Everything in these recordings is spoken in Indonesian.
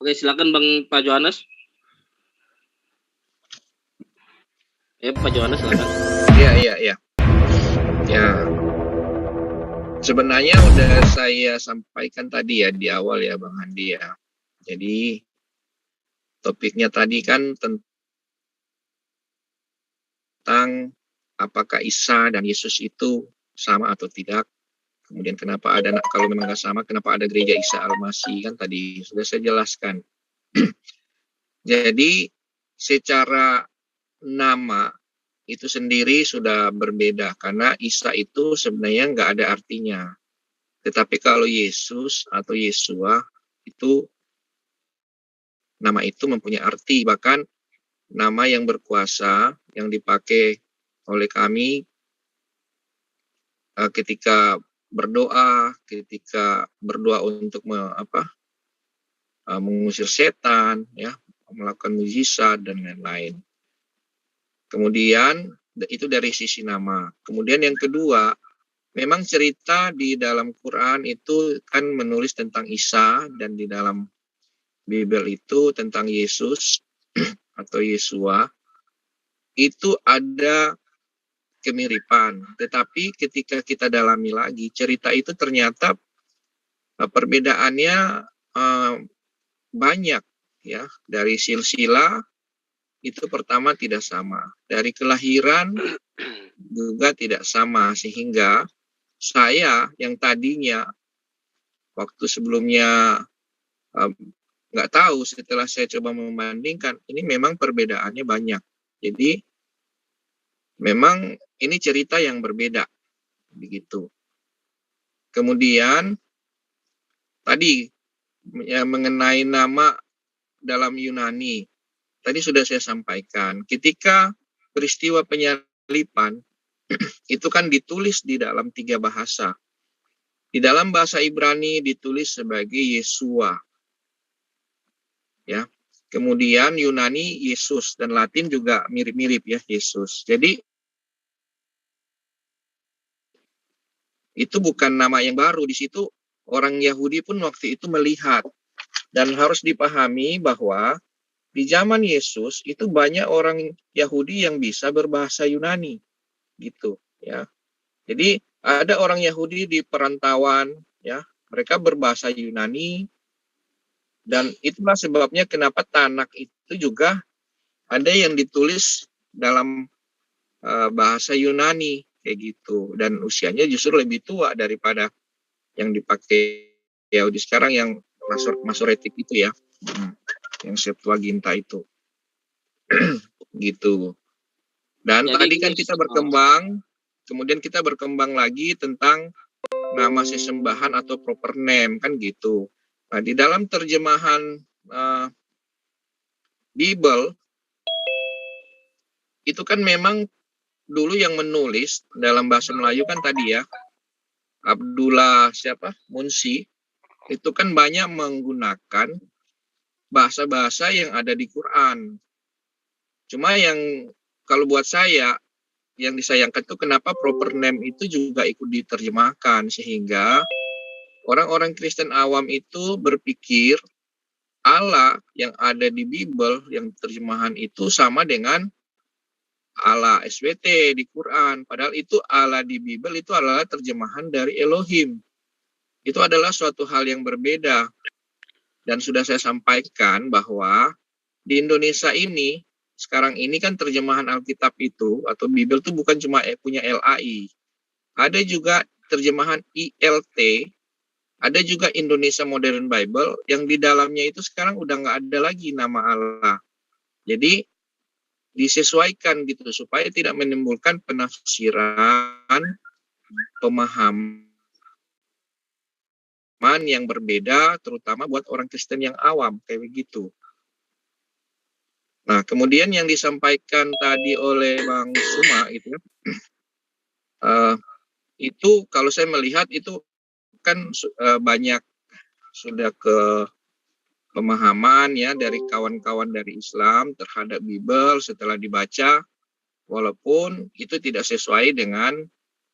Oke, silakan Bang Pak Johannes. Pak Johannes silakan. Iya. Ya, sebenarnya udah saya sampaikan tadi ya di awal ya Bang Handi ya. Jadi topiknya tadi kan tentang apakah Isa dan Yesus itu sama atau tidak. Kemudian kenapa ada, kalau memang nggak sama, kenapa ada gereja Isa Al-Masih, kan tadi sudah saya jelaskan. Jadi secara nama itu sendiri sudah berbeda, karena Isa itu sebenarnya nggak ada artinya. Tetapi kalau Yesus atau Yesua itu nama itu mempunyai arti, bahkan nama yang berkuasa yang dipakai oleh kami ketika berdoa untuk mengusir setan, ya, melakukan mujizat dan lain-lain. Kemudian itu dari sisi nama. Kemudian yang kedua, memang cerita di dalam Quran itu kan menulis tentang Isa, dan di dalam Bible itu tentang Yesus atau Yesua, itu ada kemiripan. Tetapi ketika kita dalami lagi, cerita itu ternyata perbedaannya banyak, ya. Dari silsilah itu pertama tidak sama. Dari kelahiran juga tidak sama, sehingga saya yang tadinya waktu sebelumnya nggak tahu, setelah saya coba membandingkan, ini memang perbedaannya banyak. Jadi memang ini cerita yang berbeda, begitu. Kemudian tadi ya, mengenai nama dalam Yunani, tadi sudah saya sampaikan, ketika peristiwa penyalipan itu kan ditulis di dalam 3 bahasa. Di dalam bahasa Ibrani ditulis sebagai Yesua, ya. Kemudian Yunani Yesus, dan Latin juga mirip-mirip ya, Yesus. Jadi itu bukan nama yang baru. Di situ orang Yahudi pun waktu itu melihat, dan harus dipahami bahwa di zaman Yesus itu banyak orang Yahudi yang bisa berbahasa Yunani, gitu ya. Jadi ada orang Yahudi di perantauan, ya, mereka berbahasa Yunani, dan itulah sebabnya kenapa Tanak itu juga ada yang ditulis dalam bahasa Yunani kayak gitu, dan usianya justru lebih tua daripada yang dipakai Yahudi sekarang yang Masoretik itu ya, yang Septuaginta itu. Gitu. Dan jadi, tadi kan kita berkembang, kemudian kita berkembang lagi tentang nama sesembahan atau proper name, kan gitu. Nah, di dalam terjemahan Bible itu kan memang dulu yang menulis dalam bahasa Melayu kan tadi ya, Abdullah Munsi, itu kan banyak menggunakan bahasa-bahasa yang ada di Quran. Cuma yang kalau buat saya yang disayangkan itu kenapa proper name itu juga ikut diterjemahkan, sehingga orang-orang Kristen awam itu berpikir Allah yang ada di Bible yang terjemahan itu sama dengan Allah SWT di Quran. Padahal itu Allah di Bible itu adalah terjemahan dari Elohim. Itu adalah suatu hal yang berbeda. Dan sudah saya sampaikan bahwa di Indonesia ini, sekarang ini kan terjemahan Alkitab itu, atau Bible itu bukan cuma punya LAI. Ada juga terjemahan ILT, ada juga Indonesia Modern Bible, yang di dalamnya itu sekarang udah nggak ada lagi nama Allah. Jadi disesuaikan gitu, supaya tidak menimbulkan penafsiran, pemahaman yang berbeda, terutama buat orang Kristen yang awam, kayak begitu. Nah, kemudian yang disampaikan tadi oleh Bang Suma itu kalau saya melihat itu kan banyak sudah ke pemahaman ya dari kawan-kawan dari Islam terhadap Bible setelah dibaca, walaupun itu tidak sesuai dengan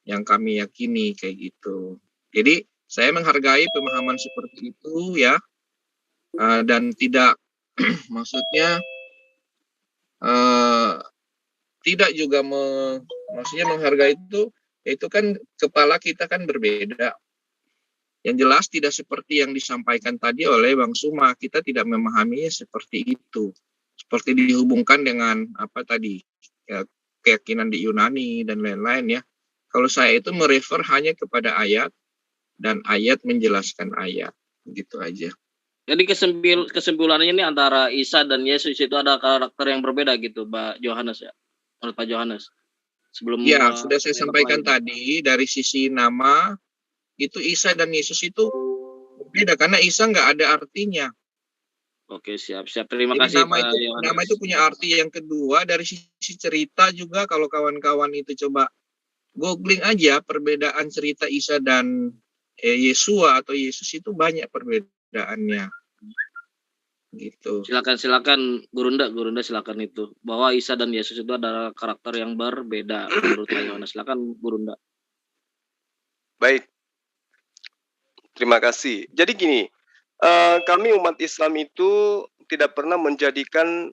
yang kami yakini kayak gitu. Jadi saya menghargai pemahaman seperti itu ya, dan tidak maksudnya tidak juga maksudnya menghargai itu kan kepala kita kan berbeda. Yang jelas tidak seperti yang disampaikan tadi oleh Bang Suma, kita tidak memahaminya seperti itu. Seperti dihubungkan dengan apa tadi, ya, keyakinan di Yunani dan lain-lain ya. Kalau saya itu merefer hanya kepada ayat dan ayat menjelaskan ayat, gitu aja. Jadi kesimpulannya ini antara Isa dan Yesus itu ada karakter yang berbeda gitu, Pak Johannes ya, menurut Pak Johannes. Sebelum ya sudah saya sampaikan tadi dari sisi nama itu Isa dan Yesus itu beda karena Isa nggak ada artinya. Oke, siap. Terima Jadi kasih Pak Johannes. nama itu punya arti yang kedua. Dari sisi cerita juga kalau kawan-kawan itu coba googling aja perbedaan cerita Isa dan Yesua atau Yesus itu banyak perbedaannya. Gitu. Silakan Gurunda silakan itu. Bahwa Isa dan Yesus itu adalah karakter yang berbeda menurut Pak Johannes. Silakan Gurunda. Baik. Terima kasih. Jadi gini, kami umat Islam itu tidak pernah menjadikan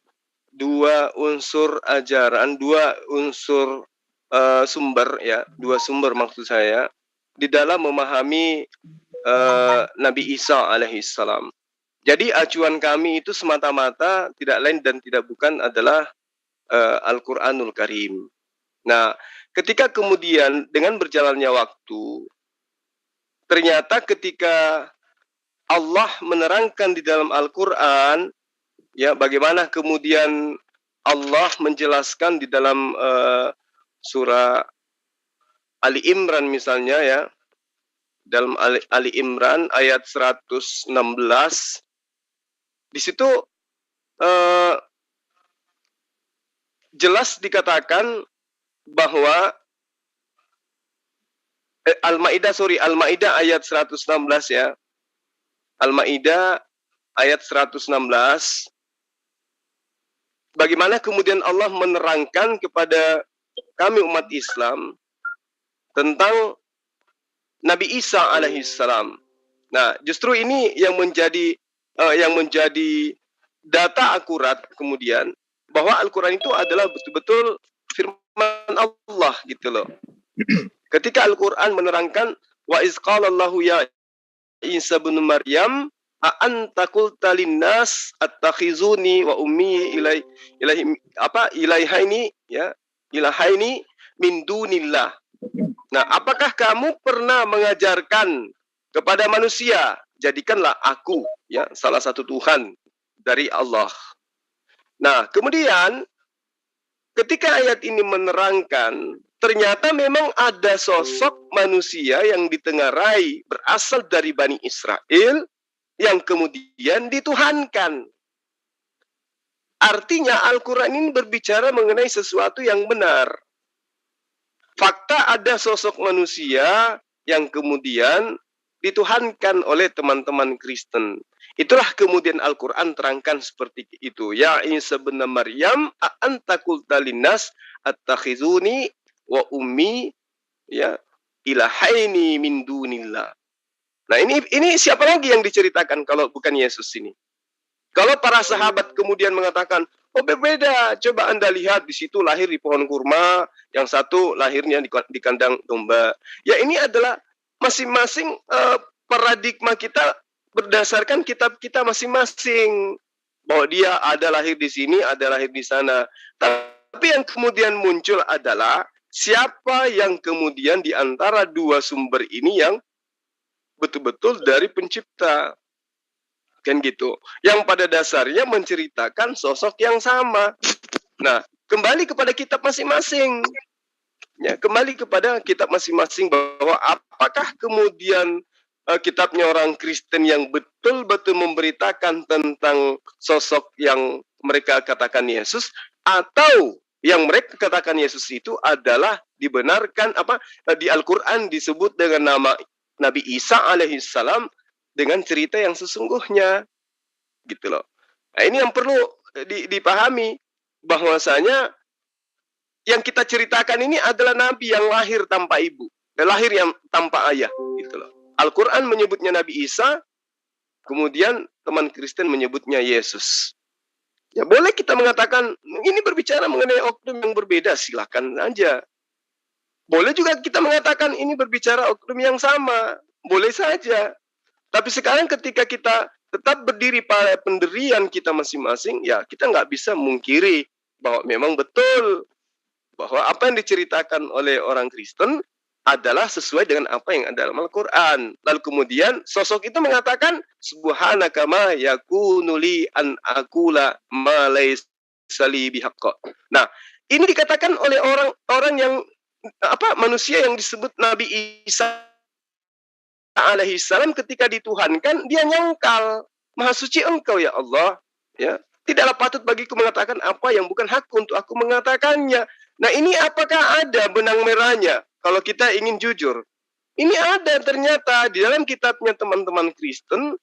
dua unsur ajaran, dua unsur sumber ya, dua sumber maksud saya di dalam memahami Nabi Isa alaihissalam. Jadi acuan kami itu semata-mata tidak lain dan tidak bukan adalah Al-Quranul Karim. Nah, ketika kemudian dengan berjalannya waktu, ternyata ketika Allah menerangkan di dalam Al-Quran, ya bagaimana kemudian Allah menjelaskan di dalam surah Ali Imran misalnya ya, dalam Ali Imran ayat 116, di situ jelas dikatakan bahwa Al-Maidah ayat 116 ya. Al-Maidah ayat 116. Bagaimana kemudian Allah menerangkan kepada kami umat Islam tentang Nabi Isa alaihissalam. Nah, justru ini yang menjadi data akurat kemudian bahwa Al-Quran itu adalah betul-betul firman Allah gitu loh. Ketika Al-Quran menerangkan wa iz qala Allahu ya Isa bin Maryam a anta qulta linnas attakhizuni wa ummi ilahaini min dunillah. Nah, apakah kamu pernah mengajarkan kepada manusia jadikanlah aku ya salah satu Tuhan dari Allah. Nah, kemudian ketika ayat ini menerangkan ternyata memang ada sosok manusia yang ditengarai berasal dari Bani Israel yang kemudian dituhankan. Artinya Al-Quran ini berbicara mengenai sesuatu yang benar. Fakta ada sosok manusia yang kemudian dituhankan oleh teman-teman Kristen. Itulah kemudian Al-Quran terangkan seperti itu. Ya Isa bin Maryam a anta qulta linnas attakhizuni wa ummi ya ilahaini min dunillah. Nah, ini siapa lagi yang diceritakan kalau bukan Yesus ini? Kalau para sahabat kemudian mengatakan, oh berbeda, coba Anda lihat di situ lahir di pohon kurma, yang satu lahirnya di kandang domba. Ya ini adalah masing-masing paradigma kita berdasarkan kitab kita masing-masing. Bahwa dia ada lahir di sini, ada lahir di sana. Tapi yang kemudian muncul adalah siapa yang kemudian di antara dua sumber ini yang betul-betul dari pencipta. Kan gitu. Yang pada dasarnya menceritakan sosok yang sama. Nah, kembali kepada kitab masing-masing. Ya, kembali kepada kitab masing-masing bahwa apakah kemudian kitabnya orang Kristen yang betul-betul memberitakan tentang sosok yang mereka katakan Yesus, atau yang mereka katakan Yesus itu adalah dibenarkan di Al-Quran disebut dengan nama Nabi Isa alaihissalam dengan cerita yang sesungguhnya gitu loh. Nah, ini yang perlu dipahami bahwasanya yang kita ceritakan ini adalah nabi yang lahir tanpa ibu, lahir yang tanpa ayah gitu loh. Al-Quran menyebutnya Nabi Isa, kemudian teman Kristen menyebutnya Yesus. Ya boleh kita mengatakan ini berbicara mengenai oknum yang berbeda, silakan aja. Boleh juga kita mengatakan ini berbicara oknum yang sama, boleh saja. Tapi sekarang ketika kita tetap berdiri pada pendirian kita masing-masing, ya kita nggak bisa mungkiri bahwa memang betul bahwa apa yang diceritakan oleh orang Kristen adalah sesuai dengan apa yang ada dalam Al-Quran. Lalu kemudian sosok itu mengatakan, Subhanaka ma yakunu li an aqula ma laysa li bihaqqa. Nah, ini dikatakan oleh orang yang manusia yang disebut Nabi Isa alaihi salam ketika dituhankan, dia nyangkal, Maha suci Engkau ya Allah, ya. Tidaklah patut bagiku mengatakan apa yang bukan hakku untuk aku mengatakannya. Nah, ini apakah ada benang merahnya? Kalau kita ingin jujur, ini ada ternyata di dalam kitabnya teman-teman Kristen.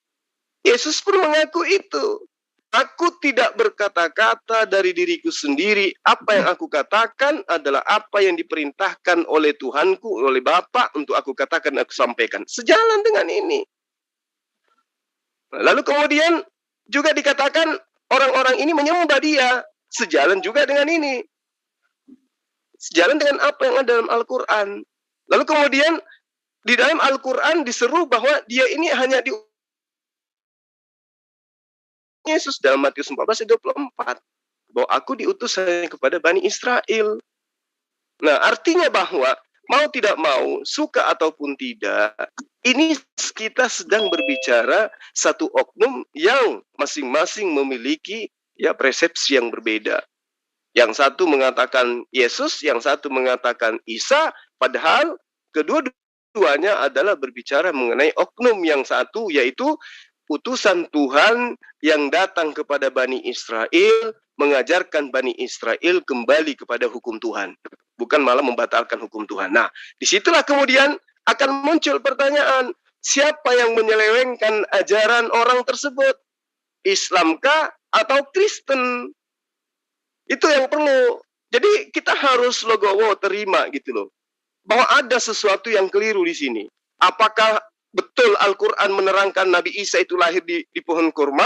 Yesus pun mengaku itu. Aku tidak berkata-kata dari diriku sendiri. Apa yang aku katakan adalah apa yang diperintahkan oleh Tuhanku, oleh Bapa untuk aku katakan, aku sampaikan. Sejalan dengan ini. Lalu kemudian juga dikatakan orang-orang ini menyembah dia. Sejalan juga dengan ini. Sejalan dengan apa yang ada dalam Al-Quran. Lalu kemudian di dalam Al-Quran diseru bahwa dia ini hanya Yesus dalam Matius 14:24. Bahwa aku diutus hanya kepada Bani Israel. Nah, artinya bahwa mau tidak mau, suka ataupun tidak, ini kita sedang berbicara satu oknum yang masing-masing memiliki ya persepsi yang berbeda. Yang satu mengatakan Yesus, yang satu mengatakan Isa, padahal kedua-duanya adalah berbicara mengenai oknum yang satu, yaitu utusan Tuhan yang datang kepada Bani Israel, mengajarkan Bani Israel kembali kepada hukum Tuhan. Bukan malah membatalkan hukum Tuhan. Nah, disitulah kemudian akan muncul pertanyaan, siapa yang menyelewengkan ajaran orang tersebut? Islamkah atau Kristen? Itu yang perlu. Jadi kita harus logowo terima gitu loh. Bahwa ada sesuatu yang keliru di sini. Apakah betul Al-Quran menerangkan Nabi Isa itu lahir di pohon kurma,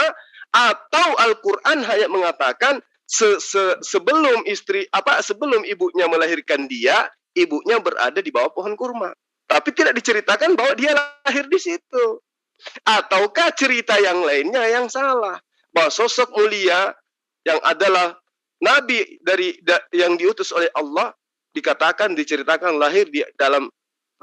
atau Al-Quran hanya mengatakan sebelum sebelum ibunya melahirkan dia, ibunya berada di bawah pohon kurma. Tapi tidak diceritakan bahwa dia lahir di situ. Ataukah cerita yang lainnya yang salah? Bahwa sosok mulia yang adalah Nabi yang diutus oleh Allah diceritakan lahir di dalam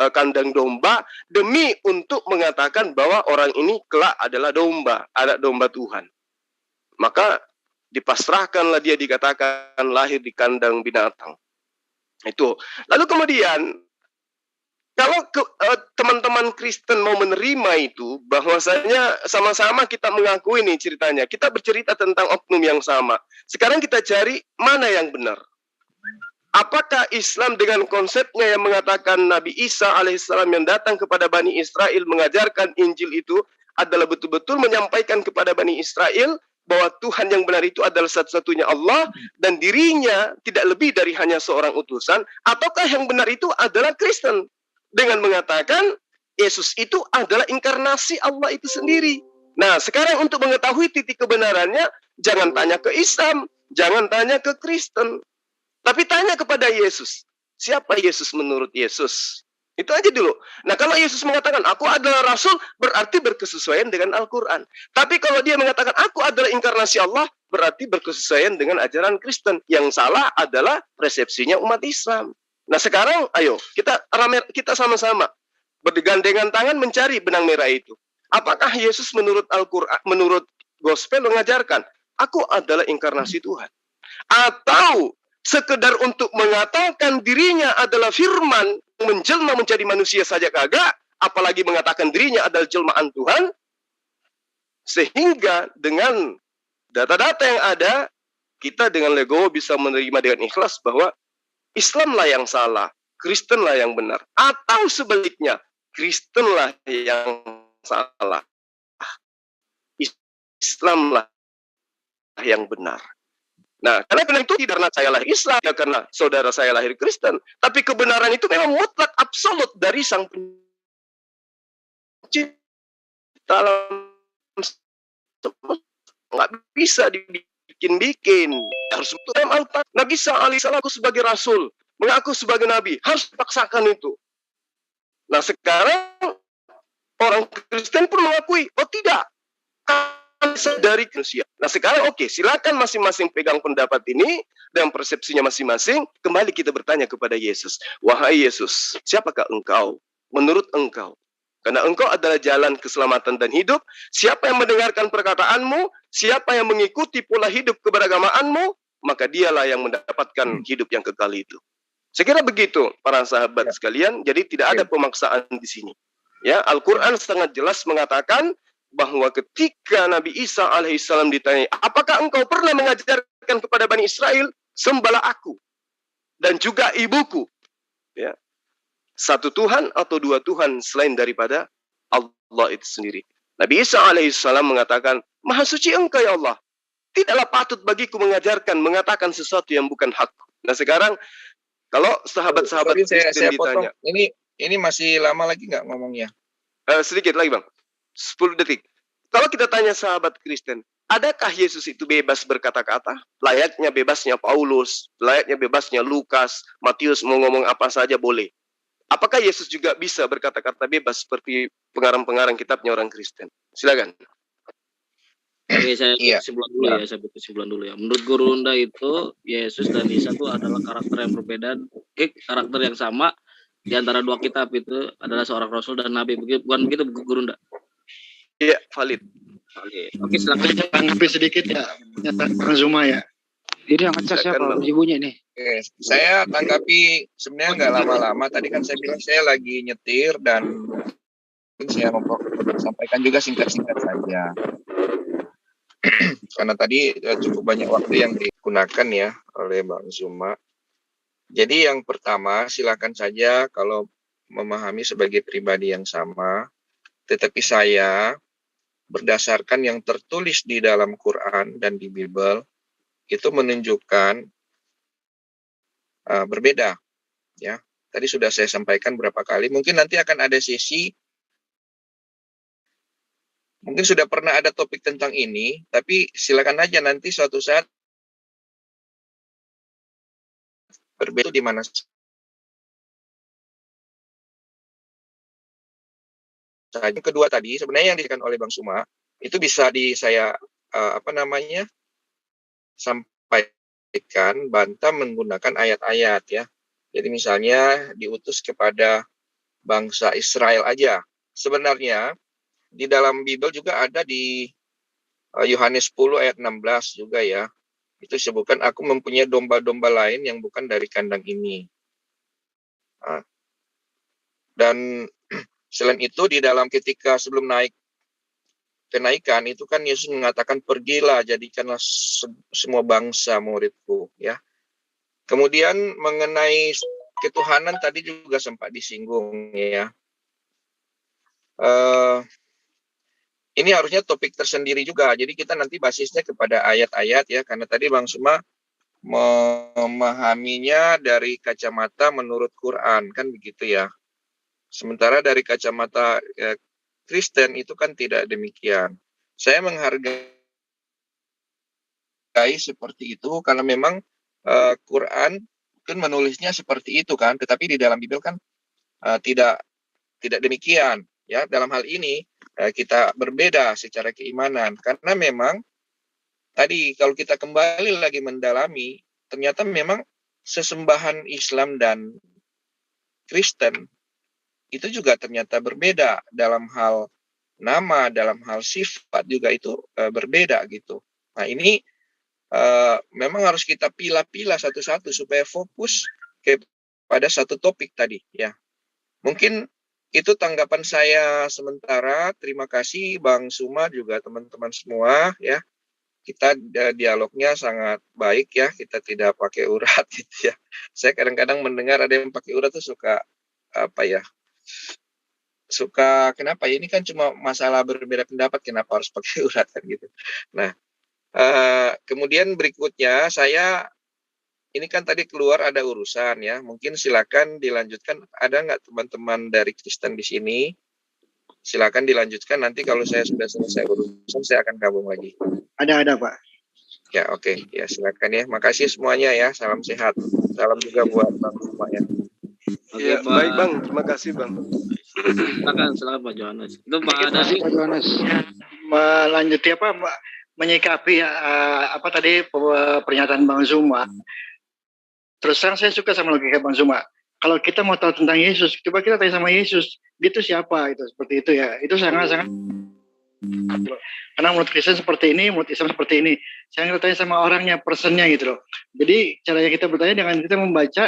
kandang domba demi untuk mengatakan bahwa orang ini kelak adalah domba, anak domba Tuhan. Maka dipasrahkanlah dia dikatakan lahir di kandang binatang. Itu. Lalu kemudian kalau teman-teman Kristen mau menerima itu, bahwasanya sama-sama kita mengakui nih ceritanya. Kita bercerita tentang oknum yang sama. Sekarang kita cari mana yang benar. Apakah Islam dengan konsepnya yang mengatakan Nabi Isa alaihissalam yang datang kepada Bani Israel mengajarkan Injil itu adalah betul-betul menyampaikan kepada Bani Israel bahwa Tuhan yang benar itu adalah satu-satunya Allah dan dirinya tidak lebih dari hanya seorang utusan, ataukah yang benar itu adalah Kristen dengan mengatakan Yesus itu adalah inkarnasi Allah itu sendiri. Nah, sekarang untuk mengetahui titik kebenarannya, jangan tanya ke Islam, jangan tanya ke Kristen, tapi tanya kepada Yesus. Siapa Yesus menurut Yesus? Itu aja dulu. Nah, kalau Yesus mengatakan, aku adalah Rasul, berarti berkesesuaian dengan Al-Quran. Tapi kalau dia mengatakan, aku adalah inkarnasi Allah, berarti berkesesuaian dengan ajaran Kristen. Yang salah adalah persepsinya umat Islam. Nah, sekarang, ayo, kita sama-sama bergandengan tangan mencari benang merah itu. Apakah Yesus menurut Al-Quran, menurut Gospel mengajarkan, aku adalah inkarnasi Tuhan? Atau sekedar untuk mengatakan dirinya adalah firman menjelma menjadi manusia saja kagak, apalagi mengatakan dirinya adalah jelmaan Tuhan, sehingga dengan data-data yang ada, kita dengan legowo bisa menerima dengan ikhlas bahwa Islamlah yang salah, Kristenlah yang benar, atau sebaliknya, Kristenlah yang salah, Islamlah yang benar. Nah, karena itu tidak karena saya lahir Islam, ya karena saudara saya lahir Kristen. Tapi kebenaran itu memang mutlak absolut dari Sang Pencipta alam nggak bisa dibikin-bikin, harus dalam Al-Quran. Nabi Isa alaihissalam sebagai rasul, mengaku sebagai nabi, harus dipaksakan itu. Nah sekarang orang Kristen pun mengakui, oh tidak, dari manusia. Nah sekarang oke, silakan masing-masing pegang pendapat ini dan persepsinya masing-masing. Kembali kita bertanya kepada Yesus, wahai Yesus, siapakah engkau? Menurut engkau, karena engkau adalah jalan keselamatan dan hidup. Siapa yang mendengarkan perkataanmu, siapa yang mengikuti pola hidup keberagamaanmu, maka dialah yang mendapatkan hidup yang kekal itu. Saya kira begitu para sahabat sekalian. Jadi tidak ada pemaksaan di sini. Ya, Al-Quran sangat jelas mengatakan bahwa ketika Nabi Isa alaihissalam ditanya, apakah engkau pernah mengajarkan kepada Bani Israel, sembahlah aku dan juga ibuku, ya, satu Tuhan atau dua Tuhan selain daripada Allah itu sendiri. Nabi Isa alaihissalam mengatakan, maha suci engkau ya Allah, tidaklah patut bagiku mengatakan sesuatu yang bukan hak. Nah sekarang kalau sahabat-sahabat Kristen ditanya, ini masih lama lagi nggak ngomongnya? Sedikit lagi bang, 10 detik. Kalau kita tanya sahabat Kristen, adakah Yesus itu bebas berkata-kata? Layaknya bebasnya Paulus, layaknya bebasnya Lukas, Matius mau ngomong apa saja boleh. Apakah Yesus juga bisa berkata-kata bebas seperti pengarang-pengarang kitabnya orang Kristen? Silakan. Oke, saya kesimpulan dulu ya. Menurut Guru Runda itu Yesus dan Isa itu adalah karakter yang berbeda, karakter yang sama di antara dua kitab itu adalah seorang rasul dan nabi. Bukan begitu Guru Runda? Iya, valid. Oke, silakan tanggapi sedikit ya, Bang Zuma ya. Ini yang ngecas siapa? Ibunya nih. Oke, saya tanggapi sebenarnya nggak lama-lama. Tadi kan saya bilang saya lagi nyetir dan saya mau sampaikan juga singkat-singkat saja. Karena tadi cukup banyak waktu yang digunakan ya oleh Bang Zuma. Jadi yang pertama, silakan saja kalau memahami sebagai pribadi yang sama. Tetapi saya berdasarkan yang tertulis di dalam Quran dan di Bible itu menunjukkan berbeda, ya. Tadi sudah saya sampaikan berapa kali. Mungkin nanti akan ada sesi. Mungkin sudah pernah ada topik tentang ini, tapi silakan aja nanti suatu saat berbeda di mana. Yang kedua tadi sebenarnya yang dikatakan oleh Bang Suma itu bisa saya sampaikan bantah menggunakan ayat-ayat ya. Jadi misalnya diutus kepada bangsa Israel aja. Sebenarnya di dalam Bible juga ada di Yohanes 10 ayat 16 juga ya. Itu disebutkan aku mempunyai domba-domba lain yang bukan dari kandang ini. Dan selain itu di dalam ketika sebelum kenaikan itu kan Yesus mengatakan pergilah jadikanlah semua bangsa muridku ya. Kemudian mengenai ketuhanan tadi juga sempat disinggung ya. Ini harusnya topik tersendiri juga. Jadi kita nanti basisnya kepada ayat-ayat ya, karena tadi Bang Suma memahaminya dari kacamata menurut Quran kan begitu ya. Sementara dari kacamata Kristen itu kan tidak demikian. Saya menghargai seperti itu karena memang Quran kan menulisnya seperti itu kan, tetapi di dalam Bible kan tidak demikian ya. Dalam hal ini kita berbeda secara keimanan karena memang tadi kalau kita kembali lagi mendalami ternyata memang sesembahan Islam dan Kristen itu juga ternyata berbeda dalam hal nama, dalam hal sifat juga itu berbeda gitu. Nah ini memang harus kita pilah-pilah satu-satu supaya fokus kepada satu topik tadi ya. Mungkin itu tanggapan saya sementara. Terima kasih Bang Suma juga teman-teman semua ya. Kita dialognya sangat baik ya. Kita tidak pakai urat gitu ya. Saya kadang-kadang mendengar ada yang pakai urat tuh suka kenapa ini kan cuma masalah berbeda pendapat, kenapa harus pakai urat kan gitu. Nah kemudian berikutnya ini kan tadi keluar ada urusan ya, mungkin silakan dilanjutkan. Ada nggak teman-teman dari Kristen di sini Silakan dilanjutkan, nanti kalau saya sudah selesai urusan saya akan gabung lagi. Ada Pak. Ya, oke. Ya, silakan ya. Makasih semuanya ya. Salam sehat. Salam juga buat Bang Suma ya. Ya, baik Bang, terima kasih Bang. Silakan Pak Johannes. Itu Pak Dani. Pak Johannes. Melanjuti menyikapi apa tadi pernyataan Bang Zuma. Terus terang saya suka sama logika Bang Zuma. Kalau kita mau tahu tentang Yesus, coba kita tanya sama Yesus, dia itu siapa, itu seperti itu ya. Itu sangat-sangat, karena menurut Kristen seperti ini, menurut Islam seperti ini. Saya nggak tanya sama orangnya, personnya gitu loh. Jadi caranya kita bertanya dengan kita membaca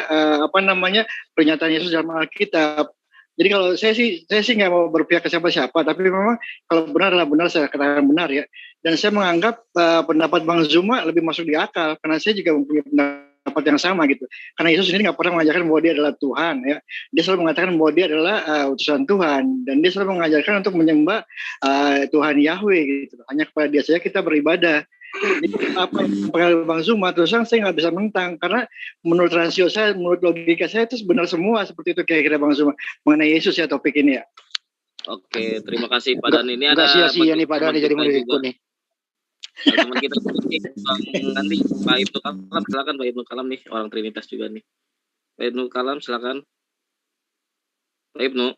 pernyataan Yesus dalam Alkitab. Jadi kalau saya sih nggak mau berpihak ke siapa-siapa, tapi memang kalau benar adalah benar, saya katakan benar ya. Dan saya menganggap pendapat Bang Zuma lebih masuk di akal, karena saya juga mempunyai pendapat yang sama gitu. Karena Yesus sendiri nggak pernah mengajarkan bahwa dia adalah Tuhan ya. Dia selalu mengatakan bahwa dia adalah utusan Tuhan, dan dia selalu mengajarkan untuk menyembah Tuhan Yahweh gitu. Hanya kepada dia saja kita beribadah. Jadi apa yang Bang Zuma terus terang saya nggak bisa mentang, karena menurut rasio saya, menurut logika saya itu benar semua seperti itu kira-kira Bang Zuma mengenai Yesus ya topik ini ya. Oke, terima kasih Pak Dani. Ini Enggak ada sia-sia nih Pak Dani jadi menurutku nih. Teman kita nanti Pak Ibnu Kalam, silakan Pak Ibnu Kalam nih, orang Trinitas juga nih. Pak Ibnu Kalam silakan. Pak Ibnu.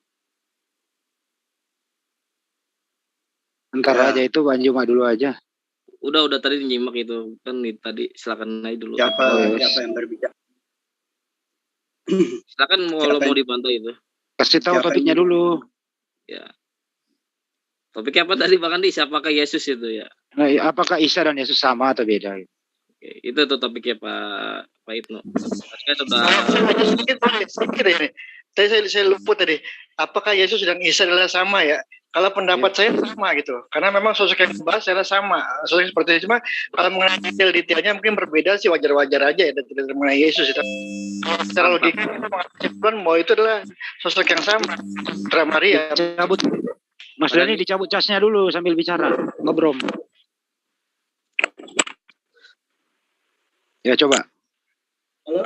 Ntar aja itu Bang Zuma dulu aja. Udah tadi nyimak itu kan tadi, silakan naik dulu. Siapa yang berbicara? Silakan kalau mau dibantu itu. Kasih tahu topiknya dulu. Ya. Topiknya apa tadi Bang Andi? Siapakah Yesus itu ya? Nah, apakah Isa dan Yesus sama atau beda? Oke, itu tuh topiknya Pak Ibnu. Saya sudah Saya luput tadi. Apakah Yesus dan Isa adalah sama ya? Kalau pendapat saya sama gitu. Karena memang sosok yang dibahas adalah sama. Sosok seperti itu. Cuma kalau mengenai detail-detailnya mungkin berbeda sih, wajar-wajar aja ya. Dan tidak mengenai Yesus itu. Secara logika kita mengatakan bahwa itu adalah sosok yang sama. Putra Maria. Cabut. Mas Dani dicabut casnya dulu sambil bicara. Ngobrol. Ya coba. Halo?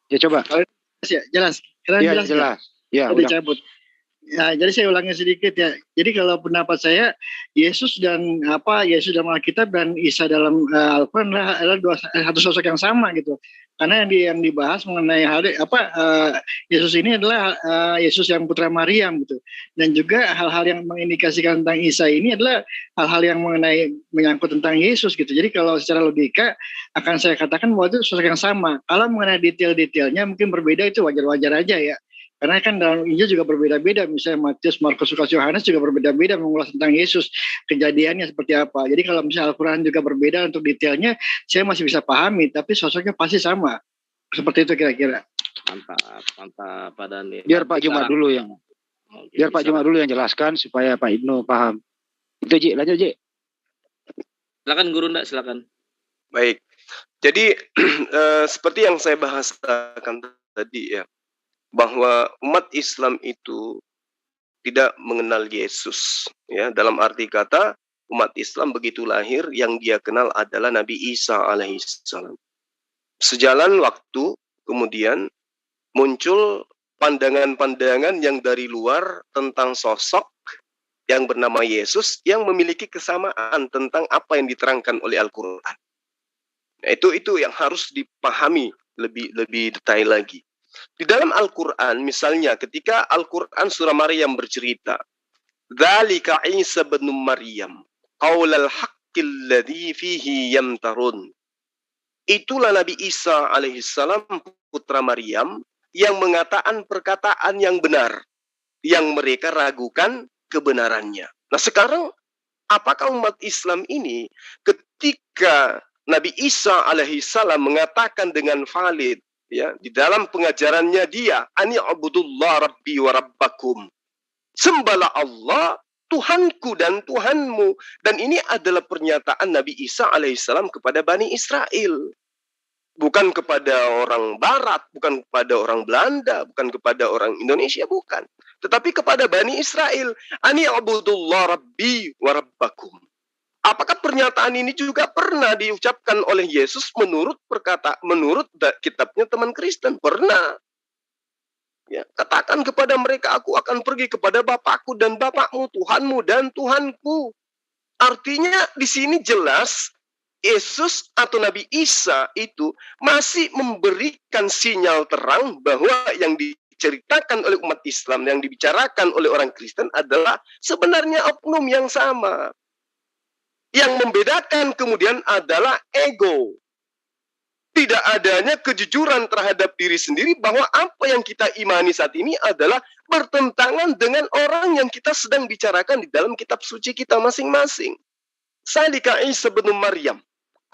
Ya coba. Ya, jelas. Ya, jelas. Ya, udah. Dicabut. Ya, jadi saya ulangi sedikit ya. Jadi kalau pendapat saya, Yesus dan Yesus dalam Alkitab dan Isa dalam Al-Quran adalah satu sosok yang sama gitu. Karena yang dibahas mengenai Yesus ini adalah Yesus yang putra Maryam gitu. Dan juga hal-hal yang mengindikasikan tentang Isa ini adalah hal-hal yang menyangkut tentang Yesus gitu. Jadi kalau secara logika akan saya katakan bahwa itu sosok yang sama. Kalau mengenai detail-detailnya mungkin berbeda, itu wajar-wajar aja ya. Karena kan dalam Injil juga berbeda-beda, misalnya Matius, Markus, Lukas, Yohanes juga berbeda-beda mengulas tentang Yesus, kejadiannya seperti apa. Jadi kalau misalnya Al-Quran juga berbeda untuk detailnya, saya masih bisa pahami, tapi sosoknya pasti sama. Seperti itu kira-kira. Mantap Pak Dani. Biar Pak Juma dulu yang jelaskan supaya Pak Ibnu paham. Itu Ji, lanjut Ji. Silakan Guru Ndak, silakan. Baik. Jadi seperti yang saya bahasakan tadi ya, bahwa umat Islam itu tidak mengenal Yesus ya, dalam arti kata umat Islam begitu lahir yang dia kenal adalah Nabi Isa alaihissalam. Sejalan waktu kemudian muncul pandangan-pandangan yang dari luar tentang sosok yang bernama Yesus yang memiliki kesamaan tentang apa yang diterangkan oleh Al-Qur'an. Nah, itu yang harus dipahami lebih detail lagi. Di dalam Al-Quran, misalnya ketika Al-Quran surah Maryam bercerita, "Dzalika Isa bin Maryam, qaulal haqqil ladzi fihi yamtarun." Itulah Nabi Isa alaihissalam, putra Maryam, yang mengatakan perkataan yang benar, yang mereka ragukan kebenarannya. Nah sekarang, apakah umat Islam ini ketika Nabi Isa alaihissalam mengatakan dengan valid, ya, di dalam pengajarannya dia, ani abudullah rabbi wa rabbakum, sembahlah Allah Tuhanku dan Tuhanmu. Dan ini adalah pernyataan Nabi Isa alaihissalam kepada Bani Israel, bukan kepada orang Barat, bukan kepada orang Belanda, bukan kepada orang Indonesia, bukan, tetapi kepada Bani Israel, ani abudullah rabbi wa rabbakum. Apakah pernyataan ini juga pernah diucapkan oleh Yesus menurut kitabnya teman Kristen? Pernah. Ya, katakan kepada mereka, aku akan pergi kepada Bapakku dan Bapakmu, Tuhanmu dan Tuhanku. Artinya di sini jelas Yesus atau Nabi Isa itu masih memberikan sinyal terang bahwa yang diceritakan oleh umat Islam, yang dibicarakan oleh orang Kristen adalah sebenarnya oknum yang sama. Yang membedakan kemudian adalah ego. Tidak adanya kejujuran terhadap diri sendiri bahwa apa yang kita imani saat ini adalah bertentangan dengan orang yang kita sedang bicarakan di dalam kitab suci kita masing-masing. Salika Isa bin Maryam,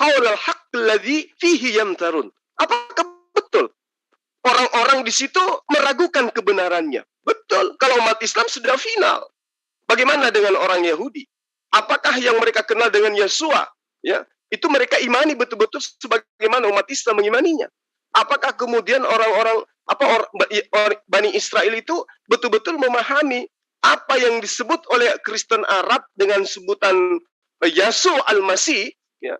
qaulal haqq alladzi fihi yamtarun. Apakah betul orang-orang di situ meragukan kebenarannya? Betul, kalau umat Islam sudah final. Bagaimana dengan orang Yahudi? Apakah yang mereka kenal dengan Yesua, ya, itu mereka imani betul-betul sebagaimana umat Islam mengimaninya? Apakah kemudian orang-orang Bani Israel itu betul-betul memahami apa yang disebut oleh Kristen Arab dengan sebutan Yesua Al-Masih, ya,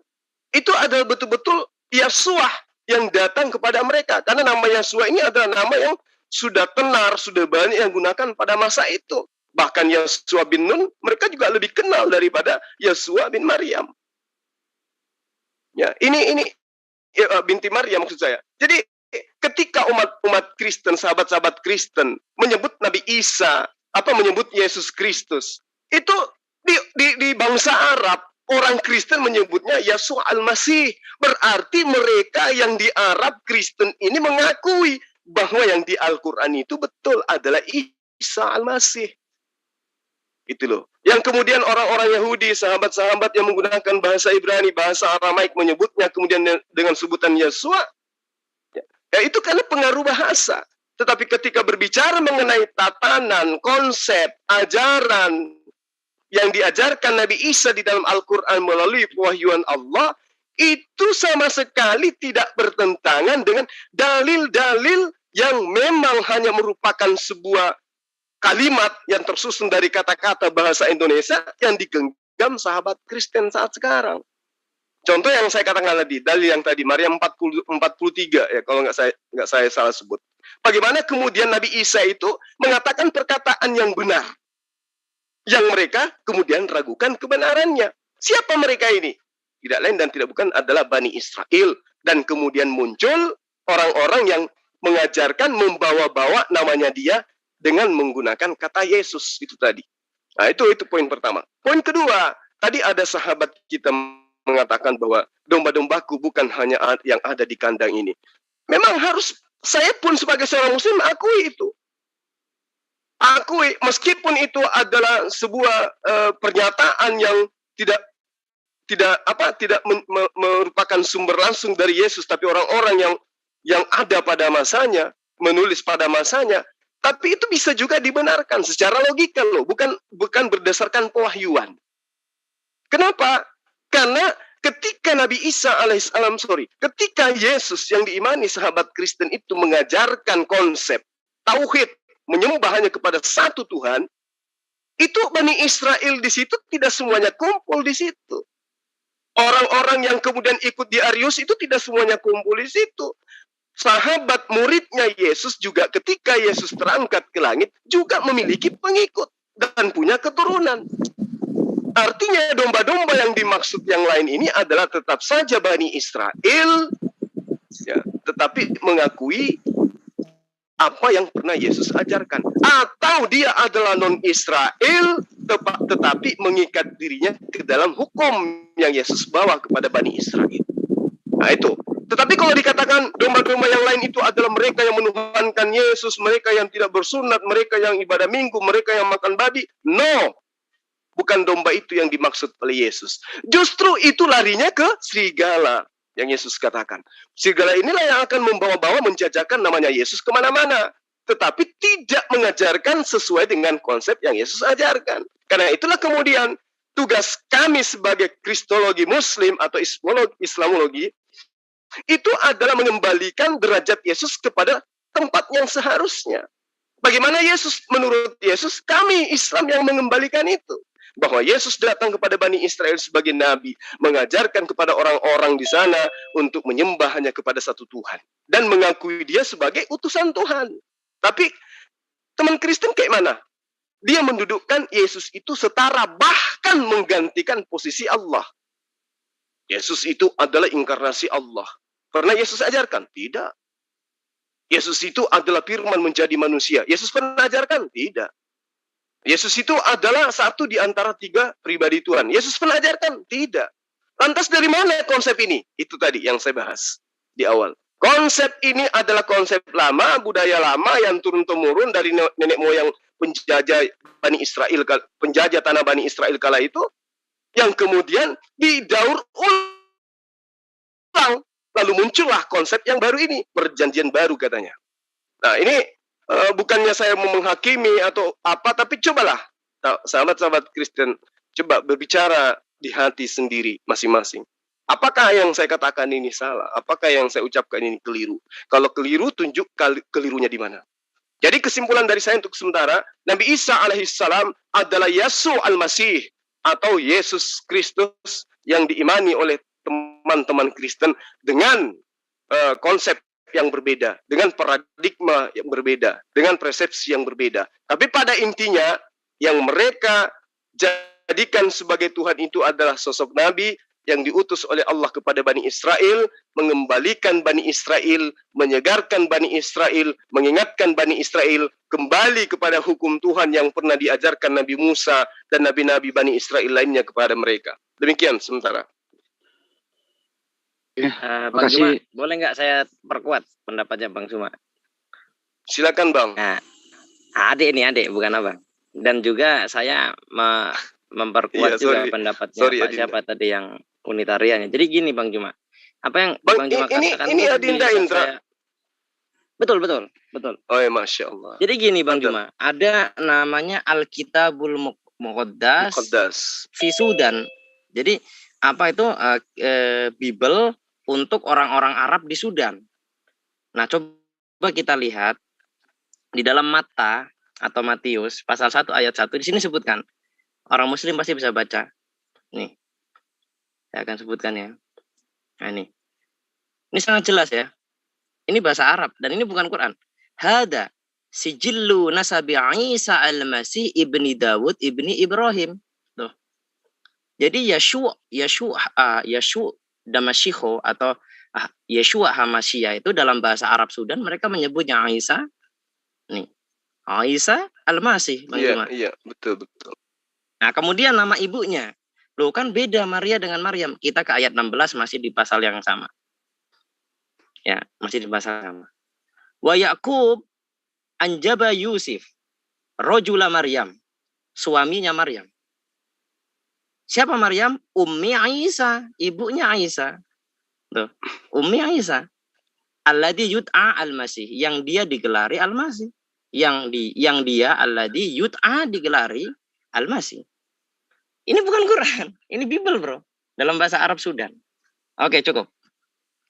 itu adalah betul-betul Yesua yang datang kepada mereka, karena nama Yesua ini adalah nama yang sudah tenar, sudah banyak yang gunakan pada masa itu. Bahkan Yesua bin Nun mereka juga lebih kenal daripada Yesua bin Maryam. Ya, ini binti Maryam maksud saya. Jadi ketika umat Kristen, sahabat-sahabat Kristen menyebut Nabi Isa, menyebut Yesus Kristus, itu di bangsa Arab, orang Kristen menyebutnya Yesua Al-Masih. Berarti mereka yang di Arab Kristen ini mengakui bahwa yang di Al-Quran itu betul adalah Isa Al-Masih. Itu loh. Yang kemudian orang-orang Yahudi, sahabat-sahabat yang menggunakan bahasa Ibrani, bahasa Aramaik menyebutnya kemudian dengan sebutan Yesua, ya itu karena pengaruh bahasa. Tetapi ketika berbicara mengenai tatanan, konsep, ajaran yang diajarkan Nabi Isa di dalam Al-Quran melalui pewahyuan Allah, itu sama sekali tidak bertentangan dengan dalil-dalil yang memang hanya merupakan sebuah kalimat yang tersusun dari kata-kata bahasa Indonesia yang digenggam sahabat Kristen saat sekarang. Contoh yang saya katakan tadi, dalil yang tadi, Maryam 43 ya, kalau nggak saya salah sebut. Bagaimana kemudian Nabi Isa itu mengatakan perkataan yang benar, yang mereka kemudian ragukan kebenarannya. Siapa mereka ini? Tidak lain dan tidak bukan adalah Bani Israel. Dan kemudian muncul orang-orang yang mengajarkan, membawa-bawa namanya dia dengan menggunakan kata Yesus itu tadi. Nah, itu poin pertama. Poin kedua, tadi ada sahabat kita mengatakan bahwa domba-dombaku bukan hanya yang ada di kandang ini. Memang harus, saya pun sebagai seorang muslim akui itu. Akui, meskipun itu adalah sebuah pernyataan yang tidak merupakan sumber langsung dari Yesus, tapi orang-orang yang ada pada masanya, menulis pada masanya. Tapi itu bisa juga dibenarkan secara logika loh, bukan berdasarkan pewahyuan. Kenapa? Karena ketika Nabi Isa alaihissalam, ketika Yesus yang diimani sahabat Kristen itu mengajarkan konsep tauhid, menyembah hanya kepada satu Tuhan, itu Bani Israel di situ tidak semuanya kumpul di situ. Orang-orang yang kemudian ikut di Arius itu tidak semuanya kumpul di situ. Sahabat muridnya Yesus juga ketika Yesus terangkat ke langit juga memiliki pengikut dan punya keturunan. Artinya domba-domba yang dimaksud yang lain ini adalah tetap saja Bani Israel, ya, tetapi mengakui apa yang pernah Yesus ajarkan. Atau dia adalah non-Israel, tetapi mengikat dirinya ke dalam hukum yang Yesus bawa kepada Bani Israel. Nah itu. Tetapi kalau dikatakan domba-domba yang lain itu adalah mereka yang menuhankan Yesus, mereka yang tidak bersunat, mereka yang ibadah minggu, mereka yang makan babi. No, bukan domba itu yang dimaksud oleh Yesus. Justru itu larinya ke serigala yang Yesus katakan. Serigala inilah yang akan membawa-bawa menjajakan namanya Yesus kemana-mana. Tetapi tidak mengajarkan sesuai dengan konsep yang Yesus ajarkan. Karena itulah kemudian tugas kami sebagai Kristologi Muslim atau Islamologi, itu adalah mengembalikan derajat Yesus kepada tempat yang seharusnya. Bagaimana Yesus, menurut Yesus, kami Islam yang mengembalikan itu. Bahwa Yesus datang kepada Bani Israel sebagai Nabi, mengajarkan kepada orang-orang di sana untuk menyembah hanya kepada satu Tuhan. Dan mengakui dia sebagai utusan Tuhan. Tapi teman Kristen kayak mana? Dia mendudukkan Yesus itu setara, bahkan menggantikan posisi Allah. Yesus itu adalah inkarnasi Allah. Pernah Yesus ajarkan? Tidak. Yesus itu adalah firman menjadi manusia. Yesus pernah ajarkan? Tidak. Yesus itu adalah satu di antara 3 pribadi Tuhan. Yesus pernah ajarkan? Tidak. Lantas dari mana konsep ini? Itu tadi yang saya bahas di awal. Konsep ini adalah konsep lama, budaya lama yang turun-temurun dari nenek moyang penjajah Bani Israel, penjajah tanah Bani Israel kala itu, yang kemudian didaur ulang. Lalu muncullah konsep yang baru ini, perjanjian baru katanya. Nah ini bukannya saya mau menghakimi atau apa, tapi cobalah sahabat-sahabat Kristen, coba berbicara di hati sendiri masing-masing. Apakah yang saya katakan ini salah? Apakah yang saya ucapkan ini keliru? Kalau keliru, tunjuk kelirunya di mana. Jadi kesimpulan dari saya untuk sementara, Nabi Isa alaihissalam adalah Yeshu al-Masih, atau Yesus Kristus yang diimani oleh teman-teman Kristen dengan konsep yang berbeda, dengan paradigma yang berbeda, dengan persepsi yang berbeda. Tapi pada intinya, yang mereka jadikan sebagai Tuhan itu adalah sosok Nabi yang diutus oleh Allah kepada Bani Israel, mengembalikan Bani Israel, menyegarkan Bani Israel, mengingatkan Bani Israel kembali kepada hukum Tuhan yang pernah diajarkan Nabi Musa dan nabi-nabi Bani Israel lainnya kepada mereka. Demikian sementara. Bang Juma, boleh nggak saya perkuat pendapatnya Bang Juma? Silakan Bang. Nah, adik bukan abang. Dan juga saya memperkuat juga pendapatnya Pak siapa tadi yang unitariannya. Jadi gini Bang Juma, apa yang Bang Juma katakan ini Adinda Indra. Betul. Oh ya, Masya Allah. Jadi gini Bang Juma, ada namanya Alkitabul Muqaddas fi Sudan. Jadi apa itu Bible untuk orang-orang Arab di Sudan. Nah, coba kita lihat di dalam Mata atau Matius pasal 1 ayat 1, di sini sebutkan. Orang muslim pasti bisa baca. Nih. Saya akan sebutkan ya. Nah, ini. Ini sangat jelas ya. Ini bahasa Arab dan ini bukan Quran. Hada sijillu nasabi Isa al-Masih ibni Dawud ibni Ibrahim. Tuh. Jadi Yeshu Damashiho atau Yeshua Hamashiah itu dalam bahasa Arab Sudan mereka menyebutnya Isa. Nih. Isa al-Masih. Iya, betul. Nah, kemudian nama ibunya. Loh, kan beda Maria dengan Maryam. Kita ke ayat 16 masih di pasal yang sama. Ya, masih di pasal yang sama. Wa Yaqub anjaba Yusuf rojula Maryam. Suaminya Maryam. Siapa Maryam? Ummi Isa, ibunya Isa. Tuh, Ummi Isa. Alladhi yud'a al-Masih, yang dia digelari al-Masih. Yang dia alladhi yud'a digelari Al-Masih. Ini bukan Quran, ini Bible bro, dalam bahasa Arab Sudan. Oke, cukup.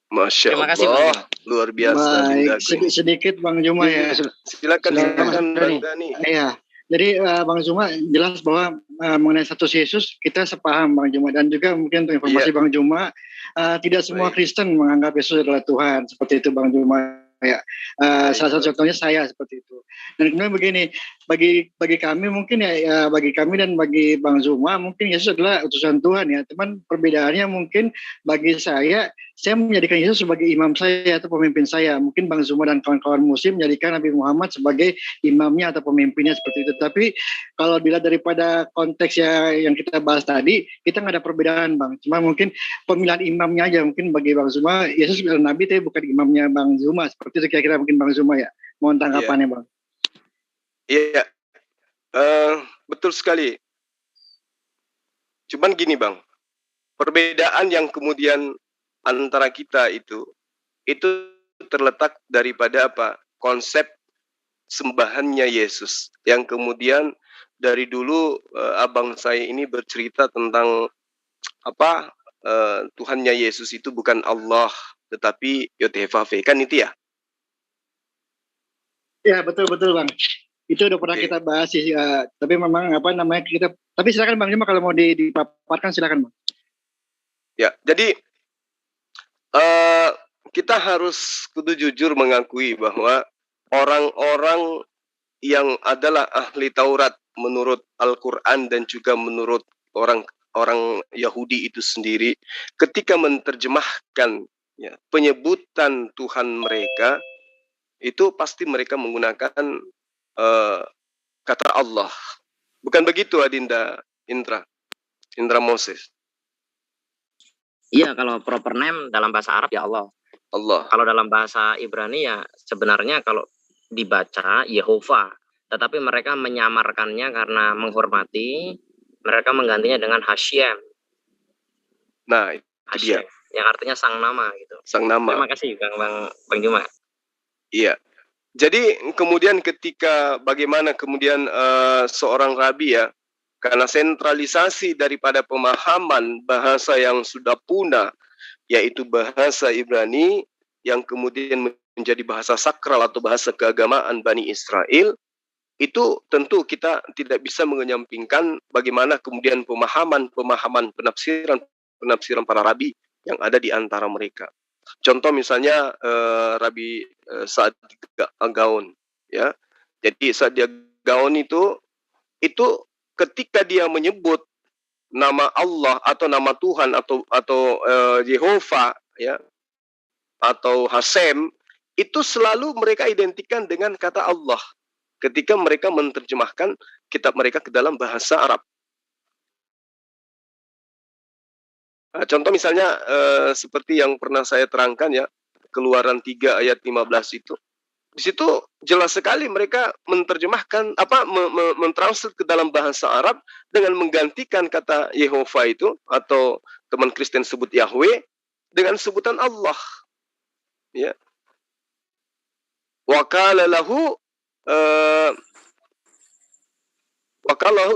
Masya Terima kasih, Allah, Bang. luar biasa. Baik, sedikit Bang Juma ya. Silakan Bang Dani. Iya, jadi Bang Juma jelas bahwa mengenai status Yesus kita sepaham Bang Juma, dan juga mungkin untuk informasi Bang Juma, tidak semua Kristen menganggap Yesus adalah Tuhan, seperti itu Bang Juma. Ya, salah satu contohnya saya seperti itu. Dan kemudian begini, bagi kami mungkin bagi kami dan bagi Bang Zuma mungkin Yesus adalah utusan Tuhan ya. Teman perbedaannya mungkin bagi saya menjadikan Yesus sebagai imam saya atau pemimpin saya. Mungkin Bang Zuma dan kawan-kawan muslim menjadikan Nabi Muhammad sebagai imamnya atau pemimpinnya seperti itu. Tapi kalau dilihat daripada konteks yang kita bahas tadi, kita nggak ada perbedaan Bang. Cuma mungkin pemilihan imamnya aja, mungkin bagi Bang Zuma Yesus adalah Nabi tapi bukan imamnya Bang Zuma. Seperti itu kira-kira mungkin Bang Zuma ya. Mohon tanggapannya Bang. Iya, betul sekali. Cuman gini Bang, perbedaan yang kemudian antara kita itu terletak daripada apa? Konsep sembahannya Yesus. Yang kemudian dari dulu abang saya ini bercerita tentang apa? Tuhannya Yesus itu bukan Allah, tetapi Yotevave, kan itu ya? Ya, betul Bang. Itu udah pernah kita bahas sih, tapi memang kita. Tapi silakan Bang Juma kalau mau dipaparkan silakan Bang. Ya, jadi kita harus kudu jujur mengakui bahwa orang-orang yang adalah ahli Taurat menurut Al-Quran dan juga menurut orang Yahudi itu sendiri, ketika menerjemahkan penyebutan Tuhan mereka, itu pasti mereka menggunakan kata Allah. Bukan begitu, Adinda Indra Moses? Iya, kalau proper name dalam bahasa Arab ya Allah. Kalau dalam bahasa Ibrani ya sebenarnya kalau dibaca Yehova, tetapi mereka menyamarkannya karena menghormati, mereka menggantinya dengan Hashem. Nah, itu Hashem, yang artinya sang nama gitu. Sang nama. Terima kasih Bang Juma. Iya. Jadi kemudian bagaimana kemudian seorang rabi ya, karena sentralisasi daripada pemahaman bahasa yang sudah punah, yaitu bahasa Ibrani yang kemudian menjadi bahasa sakral atau bahasa keagamaan Bani Israel, itu tentu kita tidak bisa mengenyampingkan bagaimana kemudian pemahaman penafsiran para rabi yang ada di antara mereka. Contoh misalnya Rabi Sa'dia Gaon, ya. Jadi Sa'dia Gaon itu ketika dia menyebut nama Allah atau nama Tuhan atau Yehova, ya, atau Hashem, itu selalu mereka identikan dengan kata Allah ketika mereka menerjemahkan kitab mereka ke dalam bahasa Arab. Nah, contoh misalnya seperti yang pernah saya terangkan ya, Keluaran 3 ayat 15 itu. Di situ jelas sekali mereka menerjemahkan mentranslate ke dalam bahasa Arab dengan menggantikan kata Yehova itu atau teman Kristen sebut Yahweh dengan sebutan Allah. Ya. Wa qala lahu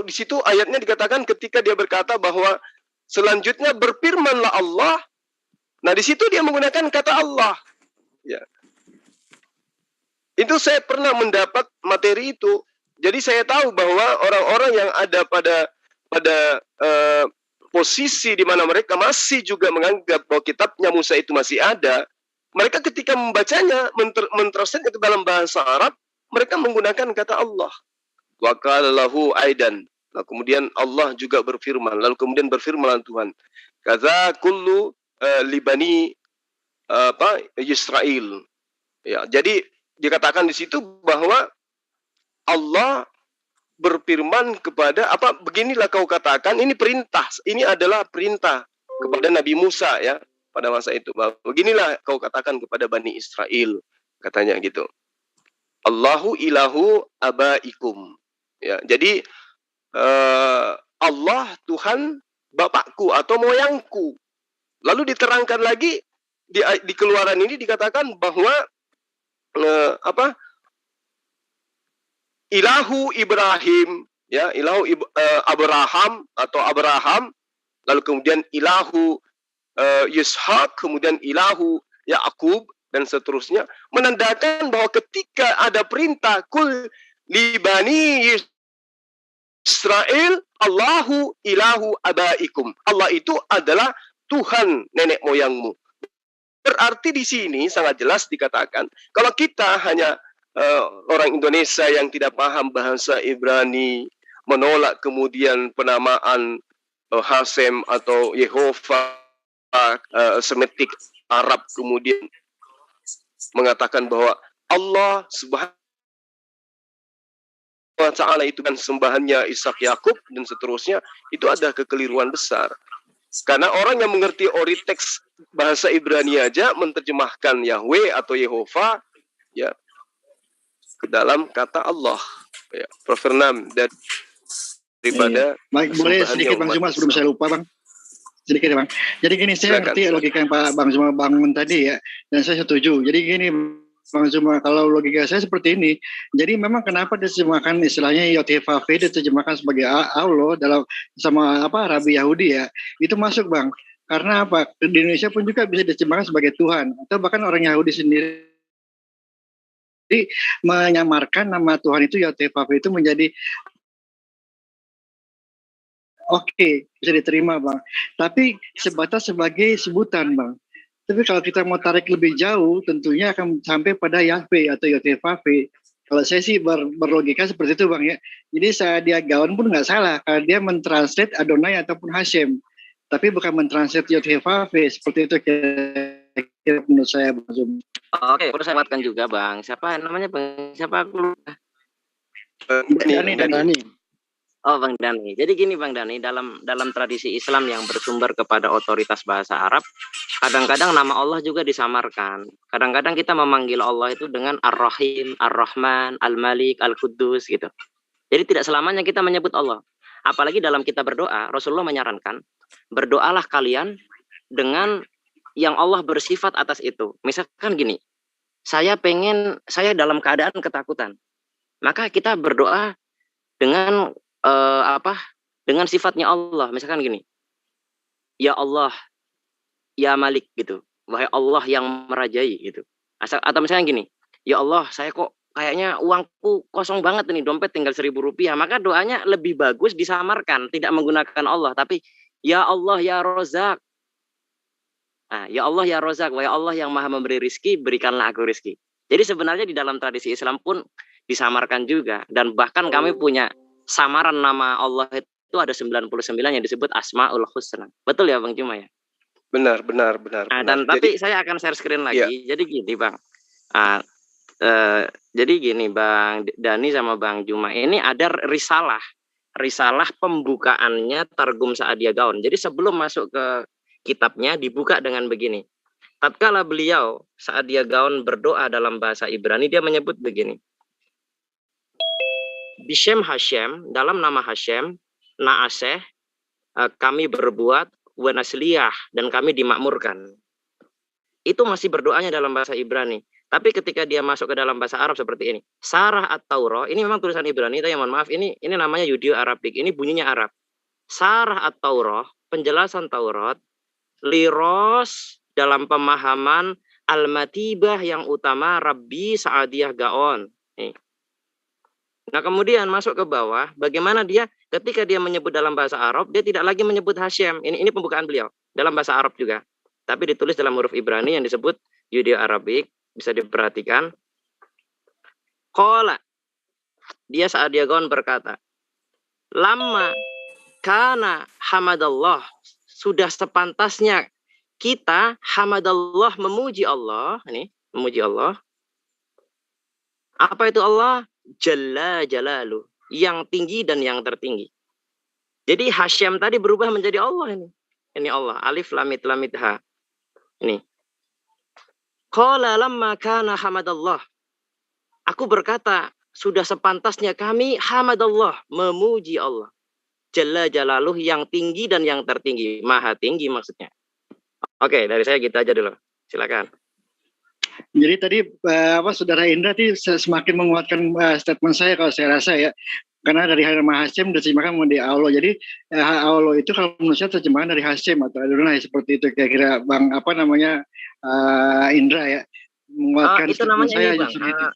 di situ ayatnya dikatakan ketika dia berkata bahwa selanjutnya berfirmanlah Allah. Nah, di situ dia menggunakan kata Allah. Ya. Itu saya pernah mendapat materi itu. Jadi saya tahu bahwa orang-orang yang ada pada posisi di mana mereka masih juga menganggap bahwa kitabnya Musa itu masih ada, mereka ketika membacanya, mentranslate ke dalam bahasa Arab, mereka menggunakan kata Allah. Wa qala lahu aidan. Nah, kemudian Allah juga berfirman. Lalu kemudian berfirman Tuhan, kaza kullu libani Israel. Ya, jadi dikatakan di situ bahwa Allah berfirman kepada beginilah kau katakan, ini perintah, ini adalah perintah kepada Nabi Musa ya pada masa itu. Beginilah kau katakan kepada Bani Israel, katanya gitu. Allahu ilahu abaikum. Ya, jadi Allah Tuhan bapakku atau moyangku. Lalu diterangkan lagi di Keluaran ini dikatakan bahwa ilahu Ibrahim, ya, ilahu Abraham atau Abraham, lalu kemudian ilahu Ishak, kemudian ilahu Yakub dan seterusnya, menandakan bahwa ketika ada perintah kul libani Israel Allahu ilahu abaikum, Allah itu adalah Tuhan nenek moyangmu. Berarti di sini sangat jelas dikatakan kalau kita hanya orang Indonesia yang tidak paham bahasa Ibrani, menolak kemudian penamaan Hashem atau Yehova, Semitik Arab, kemudian mengatakan bahwa Allah Subhanahu wa Ta'ala itu kan sembahannya Ishak Yakub dan seterusnya, itu ada kekeliruan besar. Karena orang yang mengerti teks bahasa Ibrani aja menerjemahkan Yahweh atau Yehova ya ke dalam kata Allah, ya, Prof. daripada boleh sedikit Bang Zuma sebelum saya lupa Bang, sedikit ya Bang. Jadi gini, saya ngerti logika yang Pak Bang Zuma bangun tadi ya, dan saya setuju. Jadi gini Bang Zuma, kalau logika saya seperti ini, jadi memang kenapa diterjemahkan istilahnya YHWH diterjemahkan sebagai Allah dalam sama Rabi Yahudi ya, itu masuk Bang. Karena apa? Di Indonesia pun juga bisa diterjemahkan sebagai Tuhan, atau bahkan orang Yahudi sendiri menyamarkan nama Tuhan itu YHWH itu menjadi oke, bisa diterima Bang. Tapi sebatas sebagai sebutan Bang. Tapi kalau kita mau tarik lebih jauh, tentunya akan sampai pada Yahweh atau YHWH. Kalau saya sih berlogika seperti itu Bang ya. Jadi Saadia Gaon pun nggak salah kalau dia mentranslate Adonai ataupun Hashem. Tapi bukan mentranslate Yod-Heh-Vav-Heh. Seperti itu kira-kira menurut saya Bang Zum. Oke, perlu saya buatkan juga Bang. Siapa namanya Bang? Siapa aku lupa. Dani. Oh Bang Dani. Jadi gini Bang Dani, dalam tradisi Islam yang bersumber kepada otoritas bahasa Arab, kadang-kadang nama Allah juga disamarkan. Kadang-kadang kita memanggil Allah itu dengan Ar-Rahim, Ar-Rahman, Al-Malik, Al-Quddus gitu. Jadi tidak selamanya kita menyebut Allah. Apalagi dalam kita berdoa, Rasulullah menyarankan, berdoalah kalian dengan yang Allah bersifat atas itu. Misalkan gini, saya dalam keadaan ketakutan. Maka kita berdoa dengan dengan sifatnya Allah. Misalkan gini, ya Allah, ya Malik gitu, wahai Allah yang merajai gitu. Atau misalkan gini, ya Allah, saya kok kayaknya uangku kosong banget nih, dompet tinggal 1.000 rupiah. Maka doanya lebih bagus disamarkan, tidak menggunakan Allah, tapi ya Allah ya Rozak. Nah, ya Allah ya Rozak, wahai Allah yang maha memberi rizki, berikanlah aku rizki. Jadi sebenarnya di dalam tradisi Islam pun disamarkan juga, dan bahkan kami punya samaran nama Allah itu ada 99 yang disebut Asmaul Husna. Betul ya Bang Juma ya? Benar. Nah, dan tapi saya akan share screen lagi. Ya. Jadi gini Bang. Jadi gini Bang Dani sama Bang Juma, ini ada risalah pembukaannya Targum Saadia Gaon. Jadi sebelum masuk ke kitabnya dibuka dengan begini. Tatkala beliau Saadia Gaon berdoa dalam bahasa Ibrani, dia menyebut begini. Bishem Hashem, dalam nama Hashem, Naaseh, kami berbuat, Wanasliyah, dan kami dimakmurkan. Itu masih berdoanya dalam bahasa Ibrani. Tapi ketika dia masuk ke dalam bahasa Arab seperti ini, Sarah at-Taurah, ini memang tulisan Ibrani, tapi mohon maaf, ini namanya Yudeo-Arabik, ini bunyinya Arab. Sarah at-Taurah, penjelasan Taurat, Liros, dalam pemahaman Al-Matibah yang utama Rabbi Saadiyah Gaon. Nih. Nah kemudian masuk ke bawah, bagaimana dia ketika dia menyebut dalam bahasa Arab, dia tidak lagi menyebut Hashem. Ini pembukaan beliau dalam bahasa Arab juga, tapi ditulis dalam huruf Ibrani yang disebut Yudeo-Arabik. Bisa diperhatikan. Qala, dia Saadia Gaon berkata, lama kana hamadallah, sudah sepantasnya kita hamadallah, memuji Allah. Ini memuji Allah. Apa itu Allah? Jalla jalalu, yang tinggi dan yang tertinggi. Jadi Hashem tadi berubah menjadi Allah ini. Ini Allah, alif lamit ha. Ini. Qala lamma kana hamadallah. Aku berkata, sudah sepantasnya kami hamadallah, memuji Allah. Jalla jalaluh, yang tinggi dan yang tertinggi, maha tinggi maksudnya. Oke, dari saya gitu aja dulu. Silakan. Jadi tadi Saudara Indra tadi semakin menguatkan statement saya kalau saya rasa ya. Karena dari nama Hashem diterjemahkan menjadi Allah. Jadi Allah itu kalau menurut saya terjemahan dari Hashem atau Adonai, seperti itu kira-kira Bang Indra ya. Menguatkan itu namanya saya ini Bang.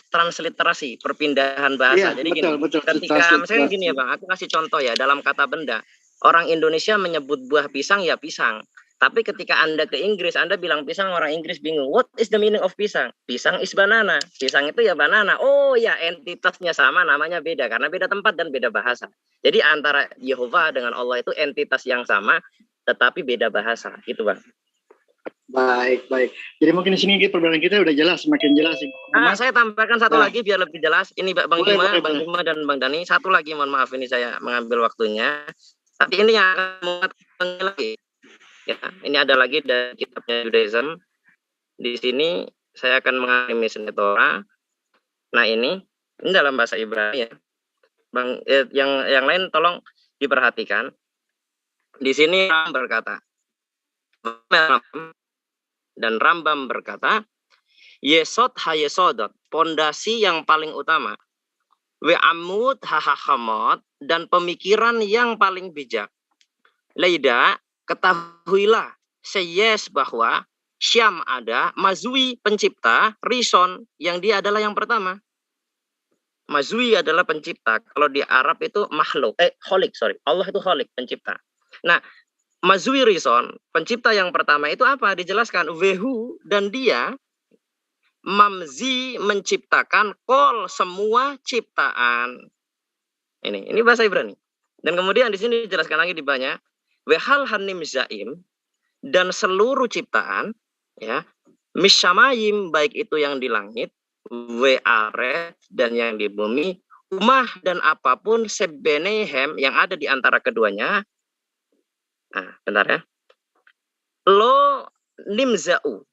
Transliterasi, perpindahan bahasa. Iya, jadi betul, ketika misalnya gini ya Bang, aku kasih contoh ya, dalam kata benda. Orang Indonesia menyebut buah pisang ya pisang. Tapi ketika Anda ke Inggris, Anda bilang pisang, orang Inggris bingung. What is the meaning of pisang? Pisang is banana. Pisang itu ya banana. Oh ya, entitasnya sama, namanya beda. Karena beda tempat dan beda bahasa. Jadi antara Yehova dengan Allah itu entitas yang sama, tetapi beda bahasa. Gitu Bang. Baik. Jadi mungkin di sini perbedaan kita udah jelas, semakin jelas. Saya tambahkan satu lagi biar lebih jelas. Ini Bang Juma dan Bang Dani. Satu lagi, mohon maaf ini saya mengambil waktunya. Tapi ini yang akan menguatkan lagi. Ya, ini ada lagi dari kitabnya Judaism. Di sini saya akan mengambil Mishneh Torah. Nah ini dalam bahasa Ibrani ya. Bang, yang lain tolong diperhatikan. Di sini Rambam berkata, dan Rambam berkata, Yesod hayesodot, pondasi yang paling utama. We'amud hahahamot, dan pemikiran yang paling bijak. Leida, ketahuilah, seyes bahwa Syam ada, Mazui pencipta, Rison yang dia adalah yang pertama. Mazui adalah pencipta. Kalau di Arab itu makhluk, kholik, Allah itu kholik, pencipta. Nah, Mazui Rison, pencipta yang pertama itu apa? Dijelaskan, Wehu, dan dia mamzi menciptakan kol semua ciptaan. Ini bahasa Ibrani. Dan kemudian di sini dijelaskan lagi di banyak wehal hanim zaim dan seluruh ciptaan ya misyamayim baik itu yang di langit we'aret dan yang di bumi umah dan apapun sebenehem yang ada di antara keduanya. Nah, bentar ya. Lo nimza'u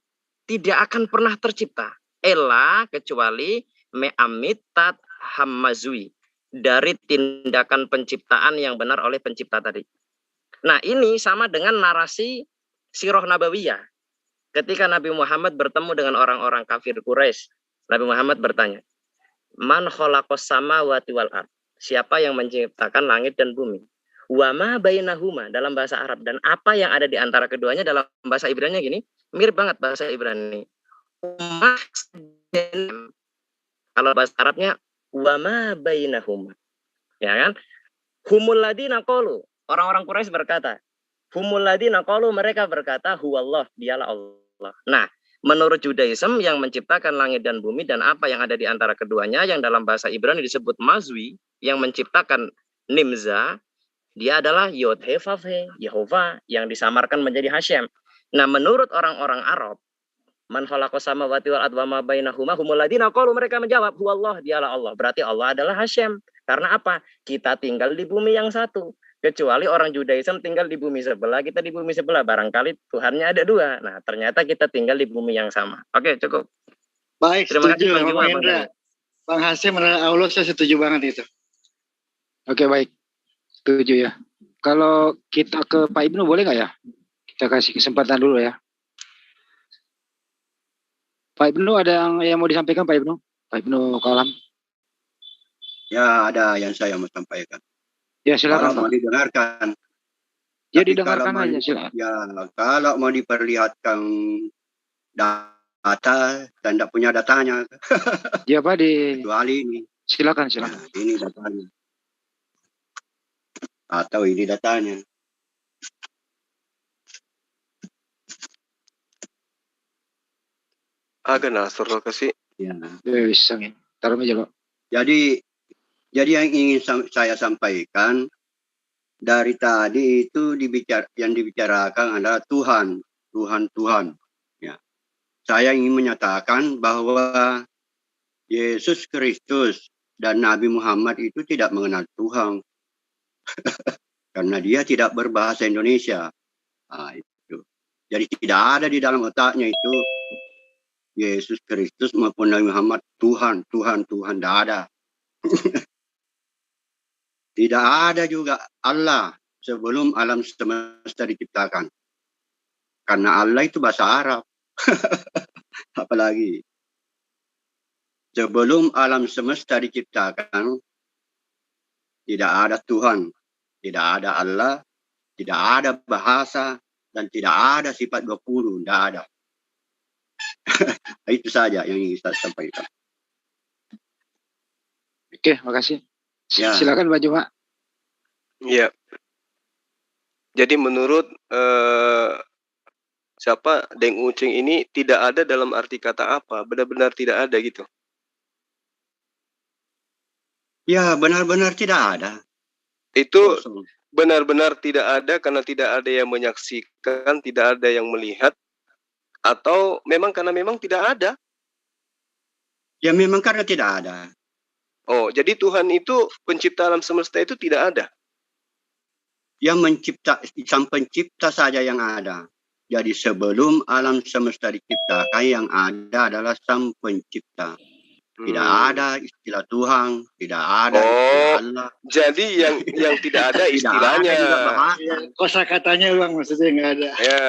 tidak akan pernah tercipta ela kecuali me'amitat hammazui dari tindakan penciptaan yang benar oleh pencipta tadi. Nah, ini sama dengan narasi Sirah Nabawiyah. Ketika Nabi Muhammad bertemu dengan orang-orang kafir Quraisy, Nabi Muhammad bertanya, "Man khalaqas samawati wal ard?" Siapa yang menciptakan langit dan bumi? Wa ma bainahuma dalam bahasa Arab, dan apa yang ada di antara keduanya dalam bahasa Ibrani gini, mirip banget bahasa Ibrani. Kalau bahasa Arabnya wa ma bainahuma. Ya kan? Humul ladina qalu, orang-orang Quraisy berkata, humul ladina qalu, mereka berkata huwallah, dialah Allah. Nah, menurut Judaism yang menciptakan langit dan bumi dan apa yang ada di antara keduanya yang dalam bahasa Ibrani disebut mazwi, yang menciptakan nimza, dia adalah Yod He Vav He, Yehova, yang disamarkan menjadi Hashem. Nah, menurut orang-orang Arab, man khalaqas samawati wal arda wa ma bainahuma humul ladina qalu, mereka menjawab huwallah, dialah Allah. Berarti Allah adalah Hashem. Karena apa? Kita tinggal di bumi yang satu. Kecuali orang Judaism tinggal di bumi sebelah, kita di bumi sebelah. Barangkali Tuhannya ada dua. Nah, ternyata kita tinggal di bumi yang sama. Oke, cukup. Baik, terima setuju kasih Bang Indra. Bang Hasim, Allah saya setuju banget itu. Oke, baik. Setuju ya. Kalau kita ke Pak Ibnu boleh nggak ya? Kita kasih kesempatan dulu ya. Pak Ibnu ada yang mau disampaikan Pak Ibnu? Pak Ibnu Kalam. Ya, ada yang saya mau sampaikan. Ya, silakan. Kalau mau didengarkan. Ya, didengarkan aja, silakan. Ya, kalau mau diperlihatkan data dan tidak punya datanya. Ya, Pak, kecuali ini. Silakan. Ya, ini datanya. Atau ini datanya. Agak nasur lo kasih. Ya. Bisa nih. Taruh aja lo. Jadi yang ingin saya sampaikan dari tadi itu yang dibicarakan adalah Tuhan. Ya. Saya ingin menyatakan bahwa Yesus Kristus dan Nabi Muhammad itu tidak mengenal Tuhan. Karena dia tidak berbahasa Indonesia. Nah, itu. Jadi tidak ada di dalam otaknya itu Yesus Kristus maupun Nabi Muhammad Tuhan, tidak ada. Tidak ada juga Allah sebelum alam semesta diciptakan. Karena Allah itu bahasa Arab. Apalagi sebelum alam semesta diciptakan, tidak ada Tuhan, tidak ada Allah, tidak ada bahasa, dan tidak ada sifat 20, tidak ada. Itu saja yang ingin saya sampaikan. Oke, makasih. Ya. Silakan Pak Juma. Ya. Jadi menurut siapa Deng Ucing ini tidak ada dalam arti kata apa? Benar-benar tidak ada gitu. Ya, benar-benar tidak ada. Itu benar-benar tidak ada karena tidak ada yang menyaksikan, tidak ada yang melihat, atau memang karena memang tidak ada? Ya, memang karena tidak ada. Oh, jadi Tuhan itu pencipta alam semesta itu tidak ada? Yang sang pencipta saja yang ada. Jadi sebelum alam semesta diciptakan, yang ada adalah sang pencipta. Tidak ada istilah Tuhan, tidak ada istilah Allah. Jadi yang tidak ada istilahnya. Tidak ada juga bahasa. Kosakatanya Bang, maksudnya nggak ada. Ya,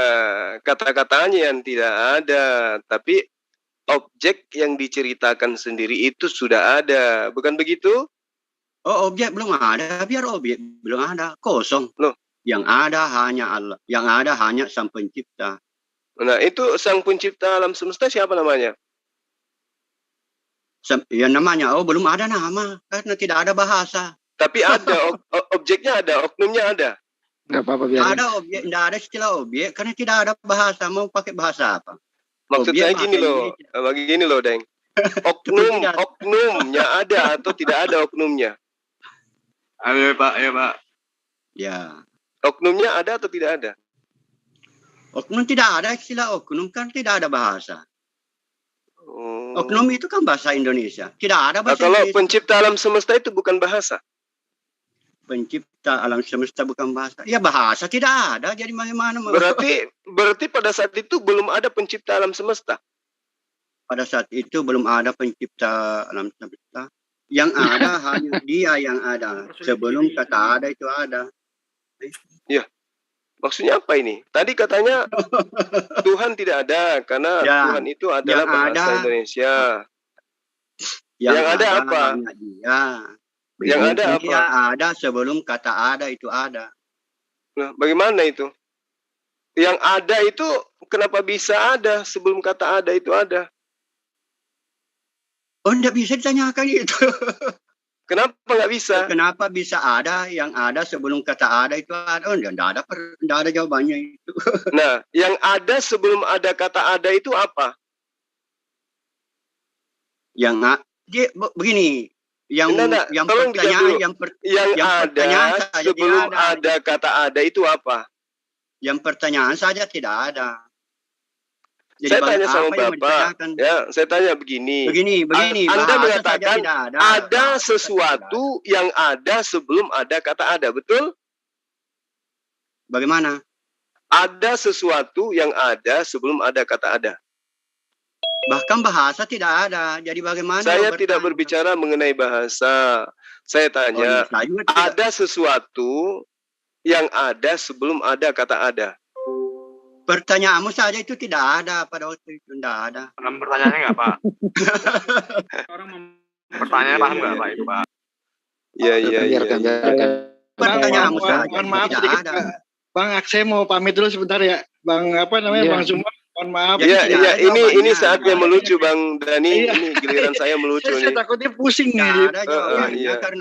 kata-katanya yang tidak ada, tapi objek yang diceritakan sendiri itu sudah ada, bukan begitu? Oh, objek belum ada, biar objek belum ada, kosong. Loh, yang ada hanya Allah, yang ada hanya sang pencipta. Nah, itu sang pencipta alam semesta siapa namanya? Ya namanya, belum ada nama, karena tidak ada bahasa. Tapi ada, objeknya ada, oknumnya ada. Nggak apa-apa biar. Ada objek, tidak ada istilah objek, karena tidak ada bahasa. Mau pakai bahasa apa? Maksud saya gini loh, Deng. Oknumnya ada atau tidak ada oknumnya? Ayo Pak. Ya. Oknumnya ada atau tidak ada? Oknum tidak ada, istilah oknum kan tidak ada bahasa. Oknum itu kan bahasa Indonesia. Tidak ada bahasa kalau Indonesia. Pencipta alam semesta itu bukan bahasa. Pencipta alam semesta bukan bahasa. Ya bahasa tidak ada, jadi bagaimana? Berarti pada saat itu belum ada pencipta alam semesta. Pada saat itu belum ada pencipta alam semesta. Yang ada hanya Dia yang ada. Sebelum kata ada itu ada. Ya, maksudnya apa ini? Tadi katanya Tuhan tidak ada karena Tuhan itu adalah bahasa Indonesia. Yang ada apa? Dia. Yang ada apa? Yang ada sebelum kata ada itu ada. Nah, bagaimana itu? Yang ada itu kenapa bisa ada sebelum kata ada itu ada? Oh, tidak bisa ditanyakan itu. Kenapa nggak bisa? Kenapa bisa ada yang ada sebelum kata ada itu ada? Oh, tidak ada jawabannya itu. Nah, yang ada sebelum ada kata ada itu apa? Begini, yang pertanyaan yang ada sebelum ada kata ada itu apa? Yang pertanyaan saja tidak ada. Jadi saya tanya sama Bapak, ya, saya tanya begini. Anda mengatakan ada sesuatu yang ada sebelum ada kata ada, betul? Bagaimana? Ada sesuatu yang ada sebelum ada kata ada. Bahkan bahasa tidak ada. Jadi bagaimana? Saya tidak berbicara mengenai bahasa. Saya tanya, ada sesuatu yang ada sebelum ada kata ada. Pertanyaanmu saja itu tidak ada pada waktu itu, tidak ada. Pertanyaannya nggak, Pak? Pertanyaannya paham nggak, Pak, itu, Pak? Iya. Pertanyaanmu saja. Mohon maaf sedikit, Bang. Saya mau pamit dulu sebentar ya, Bang. Bang Zuma. Mohon maaf. Iya. Ini saatnya melucu, Bang Dani. Ini giliran saya melucu nih. Saya takutnya pusing nih.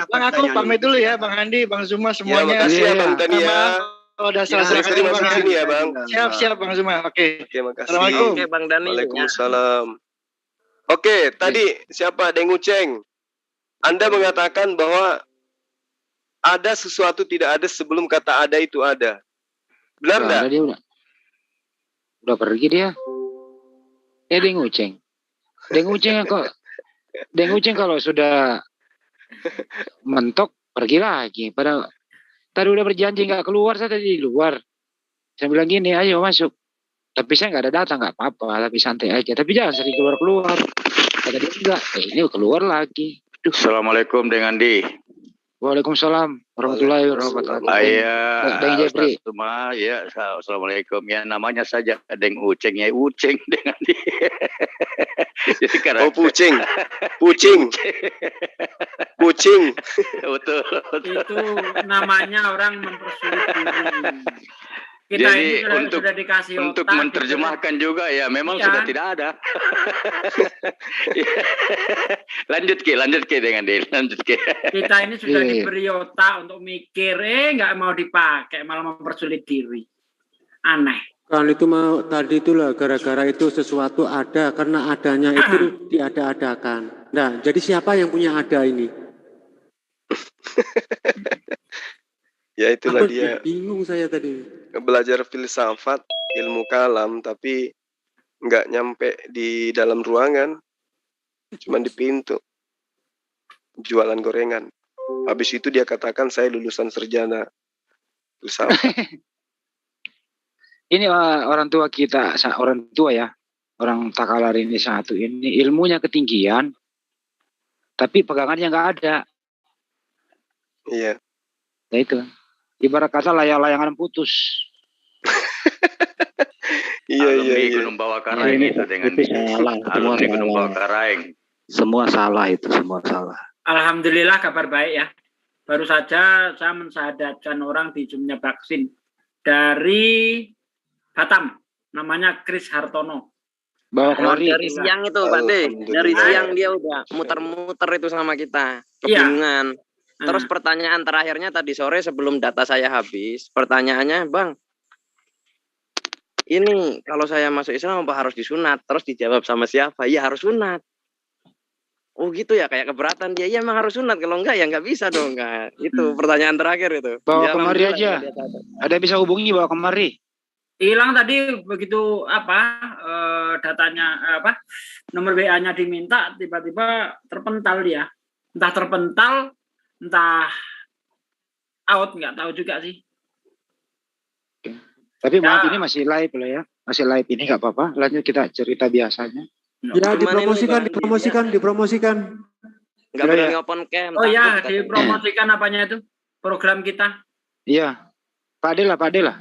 Bang, aku pamit dulu ya, Bang Andi, Bang Zuma semuanya. Ya, makasih ya, Bang Dani ya. Oh, udah salah Bang sini ya, Bang. Siap Bang Zuma. Oke, makasih. Assalamualaikum. Oke, Bang Dani. Waalaikumsalam. Oke, tadi siapa? Deng Uceng. Anda mengatakan bahwa ada sesuatu tidak ada sebelum kata ada itu ada. Benar enggak? Dia udah pergi dia. Deng Uceng. Deng Uceng kalau sudah mentok pergi lagi. Pada tadi udah berjanji nggak keluar, saya tadi di luar. Saya bilang gini, ayo masuk. Tapi saya nggak ada data, nggak apa-apa, tapi santai aja. Tapi jangan sering keluar. Kata dia enggak, ini keluar lagi. Assalamualaikum dengan Di. Waalaikumsalam warahmatullahi wabarakatuh. Deng Jepri. Ya, assalamualaikum. Ya namanya saja Deng Uceng ya, Uceng dengan Di. Jadi karena Pucing. Betul. Itu namanya orang mempersulit diri. Kita jadi ini sudah dikasih untuk otak, menerjemahkan gitu. Juga ya memang sudah tidak ada. lanjut ke dengan dia, lanjut ke. Kita ini sudah diberi otak untuk mikir, nggak mau dipakai, malah mempersulit diri. Aneh. Kan itu mau tadi itulah gara-gara itu sesuatu ada karena adanya itu diada-adakan. Nah, jadi siapa yang punya ada ini? Ya itulah dia. Bingung saya tadi. Belajar filsafat, ilmu kalam, tapi nggak nyampe di dalam ruangan, cuman di pintu. Jualan gorengan. Habis itu dia katakan saya lulusan sarjana filsafat. Ini orang tua kita, orang Takalar ini satu ini ilmunya ketinggian, tapi pegangannya nggak ada. Iya. Nah itu. Ibarat kata layangan putus. Iya. Gunung Bawah Karaeng itu dengan alumni Gunung Bawah Karaeng. Semua salah itu, semua salah. Alhamdulillah kabar baik ya. Baru saja saya mensahadatkan orang di Jumnya vaksin dari Batam, namanya Chris Hartono. Dari siang itu Pak De, dari siang dia udah muter-muter itu sama kita, kebingungan. Terus pertanyaan terakhirnya tadi sore sebelum data saya habis, pertanyaannya, Bang, ini kalau saya masuk Islam apa harus disunat? Terus dijawab sama siapa? Ya harus sunat. Oh gitu ya, kayak keberatan dia. Iya emang harus sunat, kalau enggak ya enggak bisa dong. Enggak. Itu pertanyaan terakhir itu. Bawa Ya, kemari alhamdulillah, aja. Ada bisa hubungi, bawa kemari. Hilang tadi begitu datanya nomor WA-nya diminta, tiba-tiba terpental dia. Entah terpental, entah out, nggak tahu juga sih. Tapi maaf, ini masih live loh ya. Masih live ini nggak apa-apa. Lanjut kita cerita biasanya. Ya, dipromosikan. Enggak berani open cam. Oh ya, dipromosikan apanya itu? Program kita. Iya. Pak Ade lah.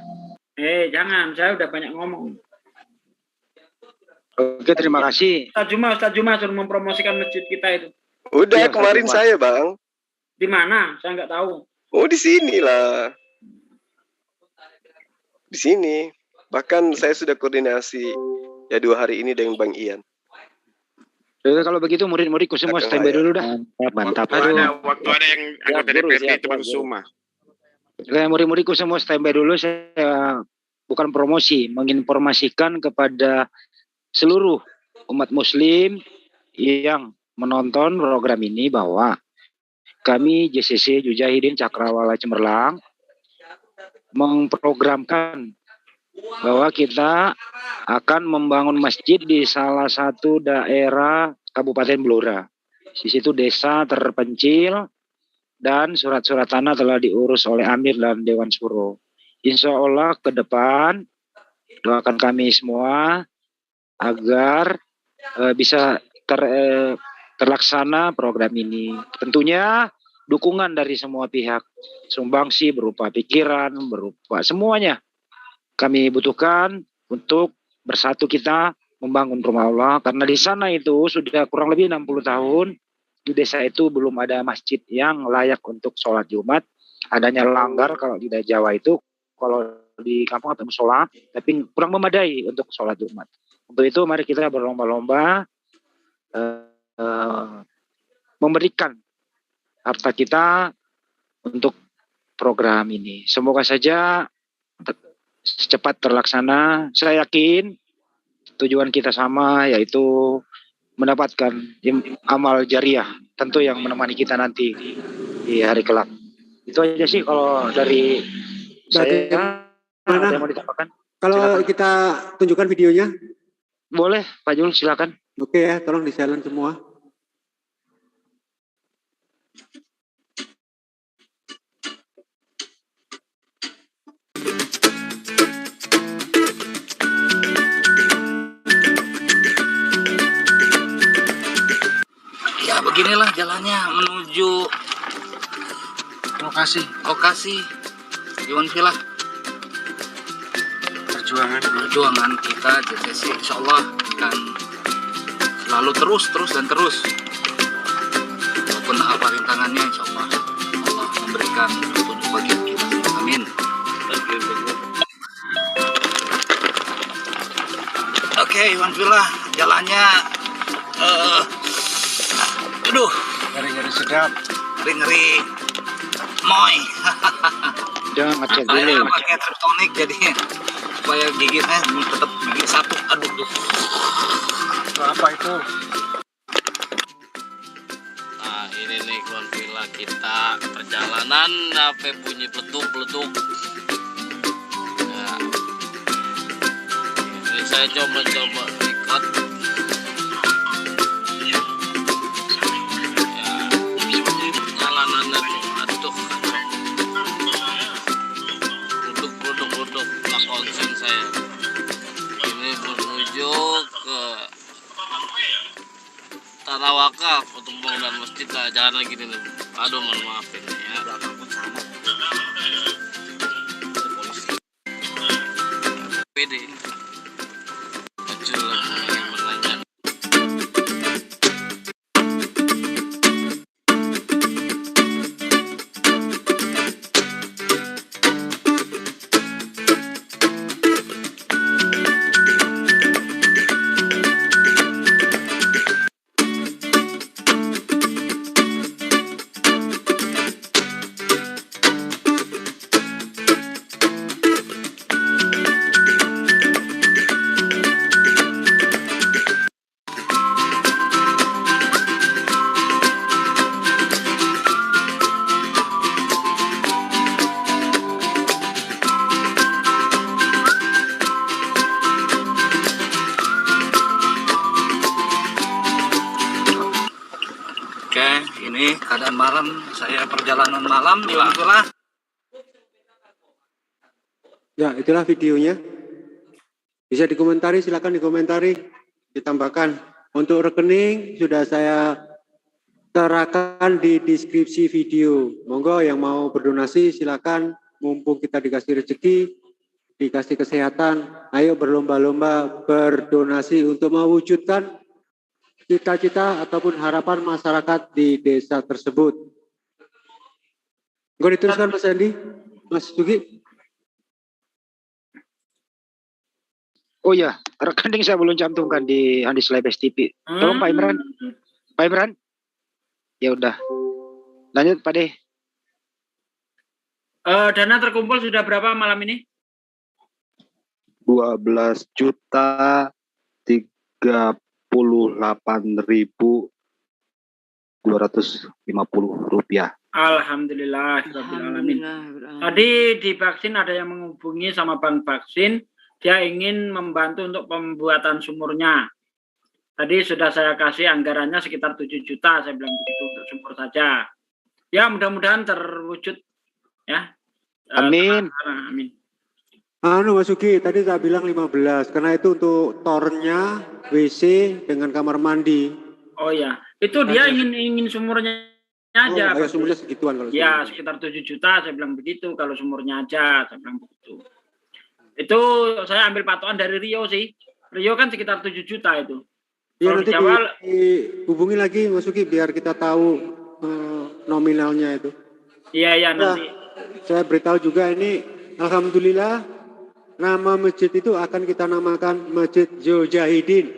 Jangan, saya udah banyak ngomong. Oke, terima kasih. Ustaz Juma suruh mempromosikan masjid kita itu. Udah, kemarin saya, Bang. Di mana? Saya nggak tahu. Oh, di sini lah. Di sini. Bahkan saya sudah koordinasi ya 2 hari ini dengan Bang Ian. Kalau begitu murid-muridku semua standby dulu dah. Mantap. Waktu ada yang anggota DPRD itu Bang Suma. Murid-muridku semua standby dulu. Saya bukan promosi, menginformasikan kepada seluruh umat muslim yang menonton program ini bahwa kami JCC Mujahidin Cakrawala Cemerlang memprogramkan bahwa kita akan membangun masjid di salah satu daerah Kabupaten Blora. Di situ desa terpencil dan surat-surat tanah telah diurus oleh Amir dan Dewan Suro. Insya Allah ke depan doakan kami semua agar bisa terlaksana program ini. Tentunya dukungan dari semua pihak, sumbangsi berupa pikiran, berupa semuanya kami butuhkan untuk bersatu kita membangun rumah Allah, karena di sana itu sudah kurang lebih 60 tahun di desa itu belum ada masjid yang layak untuk sholat Jumat. Adanya langgar kalau di daerah Jawa itu, kalau di kampung ada musola, tapi kurang memadai untuk sholat Jumat. Untuk itu mari kita berlomba-lomba memberikan harta kita untuk program ini. Semoga saja secepat terlaksana. Saya yakin tujuan kita sama, yaitu mendapatkan amal jariah, tentu yang menemani kita nanti di hari kelak. Itu aja sih kalau dari saya. Ada yang mau ditambahkan? Kalau silakan. Kita tunjukkan videonya. Boleh, Pak Jul, silakan. Oke ya, tolong di-silent semua. Ya beginilah jalannya menuju lokasi Iwan Villa. Perjuangan kita JCC insya Allah akan selalu terus walaupun apa rintangannya, insya Allah Allah memberikan petunjuk bagi kita. Amin. Oke, Iwan Villa jalannya aduh, ngeri-ngeri sedap, ngeri moy. Jangan ngecek dulu. Pakai triptonik jadi supaya gigitnya tetap gigit satu. Aduh. Apa itu? Nah ini nih Iwan Villa kita perjalanan sampai bunyi peletuk. Nah, ini saya coba record. Konsen saya ini menuju ke tanah wakaf untuk pembangunan masjid. Jangan lagi nih, aduh mohon maaf ini ya. Polisi PD muncul yang menanyakan. Oke, ini keadaan malam, saya perjalanan malam, alhamdulillah. Ya, itulah videonya. Bisa dikomentari, silakan dikomentari, ditambahkan. Untuk rekening sudah saya serahkan di deskripsi video. Monggo yang mau berdonasi silakan, mumpung kita dikasih rezeki, dikasih kesehatan, ayo berlomba-lomba berdonasi untuk mewujudkan cita-cita ataupun harapan masyarakat di desa tersebut. Monggo diteruskan Mas Andi, Mas Dugi. Oh ya, rekening saya belum cantumkan di Handis Lebes TV. Tolong Pak Imran. Pak Imran. Ya udah. Lanjut Pak De. Dana terkumpul sudah berapa malam ini? 12.038.250 rupiah. Alhamdulillah. Tadi di vaksin ada yang menghubungi sama bank vaksin. Dia ingin membantu untuk pembuatan sumurnya. Tadi sudah saya kasih anggarannya sekitar 7 juta, saya bilang begitu untuk sumur saja. Ya mudah-mudahan terwujud ya. Amin. Amin. Mas Ugi, tadi saya bilang 15, karena itu untuk tornya, WC dengan kamar mandi. Oh ya, itu dia ingin sumurnya aja. Oh, sumurnya segituan kalau. Ya, sekitar 7 juta, saya bilang begitu. Kalau sumurnya aja, saya bilang begitu. Itu saya ambil patokan dari Rio sih. Rio kan sekitar 7 juta itu. Iya, nanti dihubungi lagi Mas Ugi biar kita tahu nominalnya itu. Iya, nanti. Saya beritahu juga ini, alhamdulillah, nama masjid itu akan kita namakan Masjid Zujahidin.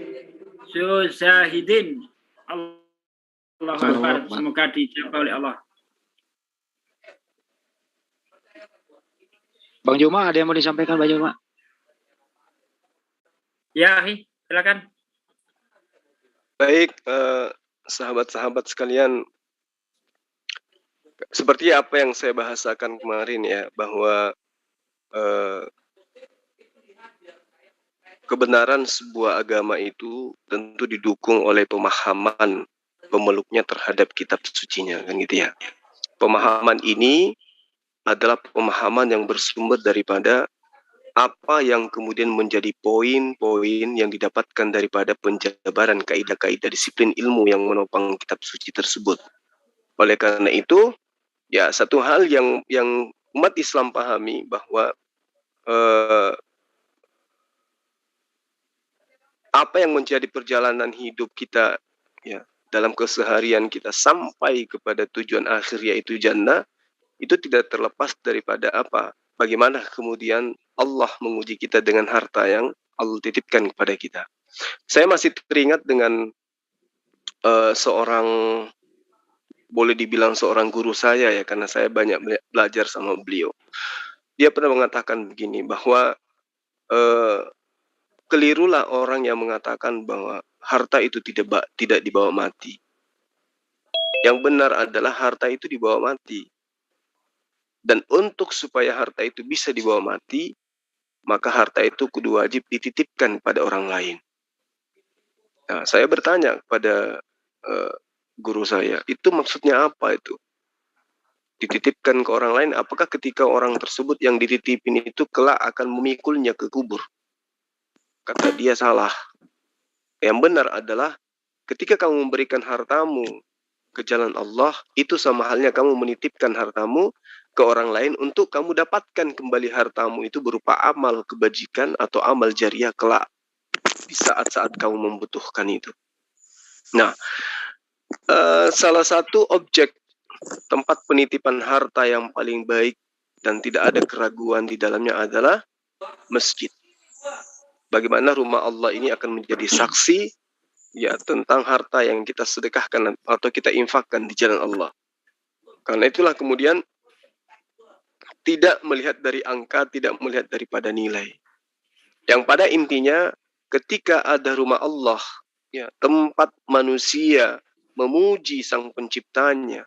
Zujahidin. Allah Akbar. Semoga dijabah oleh Allah. Bang Juma, ada yang mau disampaikan Bang Juma? Ya, silakan. Baik, sahabat-sahabat sekalian, seperti apa yang saya bahasakan kemarin ya, bahwa kebenaran sebuah agama itu tentu didukung oleh pemahaman pemeluknya terhadap kitab sucinya, kan gitu ya. Pemahaman ini adalah pemahaman yang bersumber daripada apa yang kemudian menjadi poin-poin yang didapatkan daripada penjabaran kaidah-kaidah disiplin ilmu yang menopang kitab suci tersebut. Oleh karena itu, ya satu hal yang umat Islam pahami bahwa apa yang menjadi perjalanan hidup kita ya dalam keseharian kita sampai kepada tujuan akhir yaitu jannah, itu tidak terlepas daripada apa? Bagaimana kemudian Allah menguji kita dengan harta yang Allah titipkan kepada kita. Saya masih teringat dengan seorang, boleh dibilang seorang guru saya ya, karena saya banyak belajar sama beliau. Dia pernah mengatakan begini, bahwa kelirulah orang yang mengatakan bahwa harta itu tidak dibawa mati. Yang benar adalah harta itu dibawa mati. Dan untuk supaya harta itu bisa dibawa mati, maka harta itu kudu wajib dititipkan pada orang lain. Nah, saya bertanya kepada guru saya, itu maksudnya apa itu? Dititipkan ke orang lain, apakah ketika orang tersebut yang dititipin itu kelak akan memikulnya ke kubur? Kata dia salah. Yang benar adalah ketika kamu memberikan hartamu ke jalan Allah, itu sama halnya kamu menitipkan hartamu ke orang lain untuk kamu dapatkan kembali hartamu itu berupa amal kebajikan atau amal jariah kelak di saat-saat kamu membutuhkan itu. Nah, salah satu objek tempat penitipan harta yang paling baik dan tidak ada keraguan di dalamnya adalah masjid. Bagaimana rumah Allah ini akan menjadi saksi ya tentang harta yang kita sedekahkan atau kita infakkan di jalan Allah. Karena itulah kemudian tidak melihat dari angka, tidak melihat daripada nilai. Yang pada intinya ketika ada rumah Allah, ya tempat manusia memuji sang penciptanya,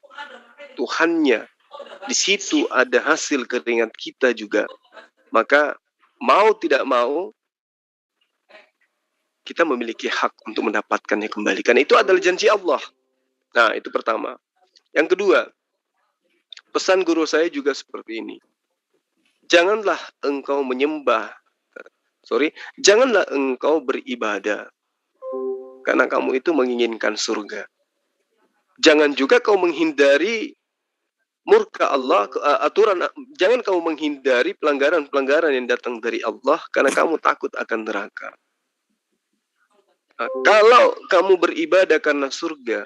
Tuhannya, di situ ada hasil keringat kita juga. Maka mau tidak mau kita memiliki hak untuk mendapatkannya kembali. Karena itu adalah janji Allah. Nah, itu pertama. Yang kedua, pesan guru saya juga seperti ini. Janganlah engkau janganlah engkau beribadah karena kamu itu menginginkan surga. Jangan juga kau menghindari murka Allah, jangan kamu menghindari pelanggaran-pelanggaran yang datang dari Allah karena kamu takut akan neraka. Nah, kalau kamu beribadah karena surga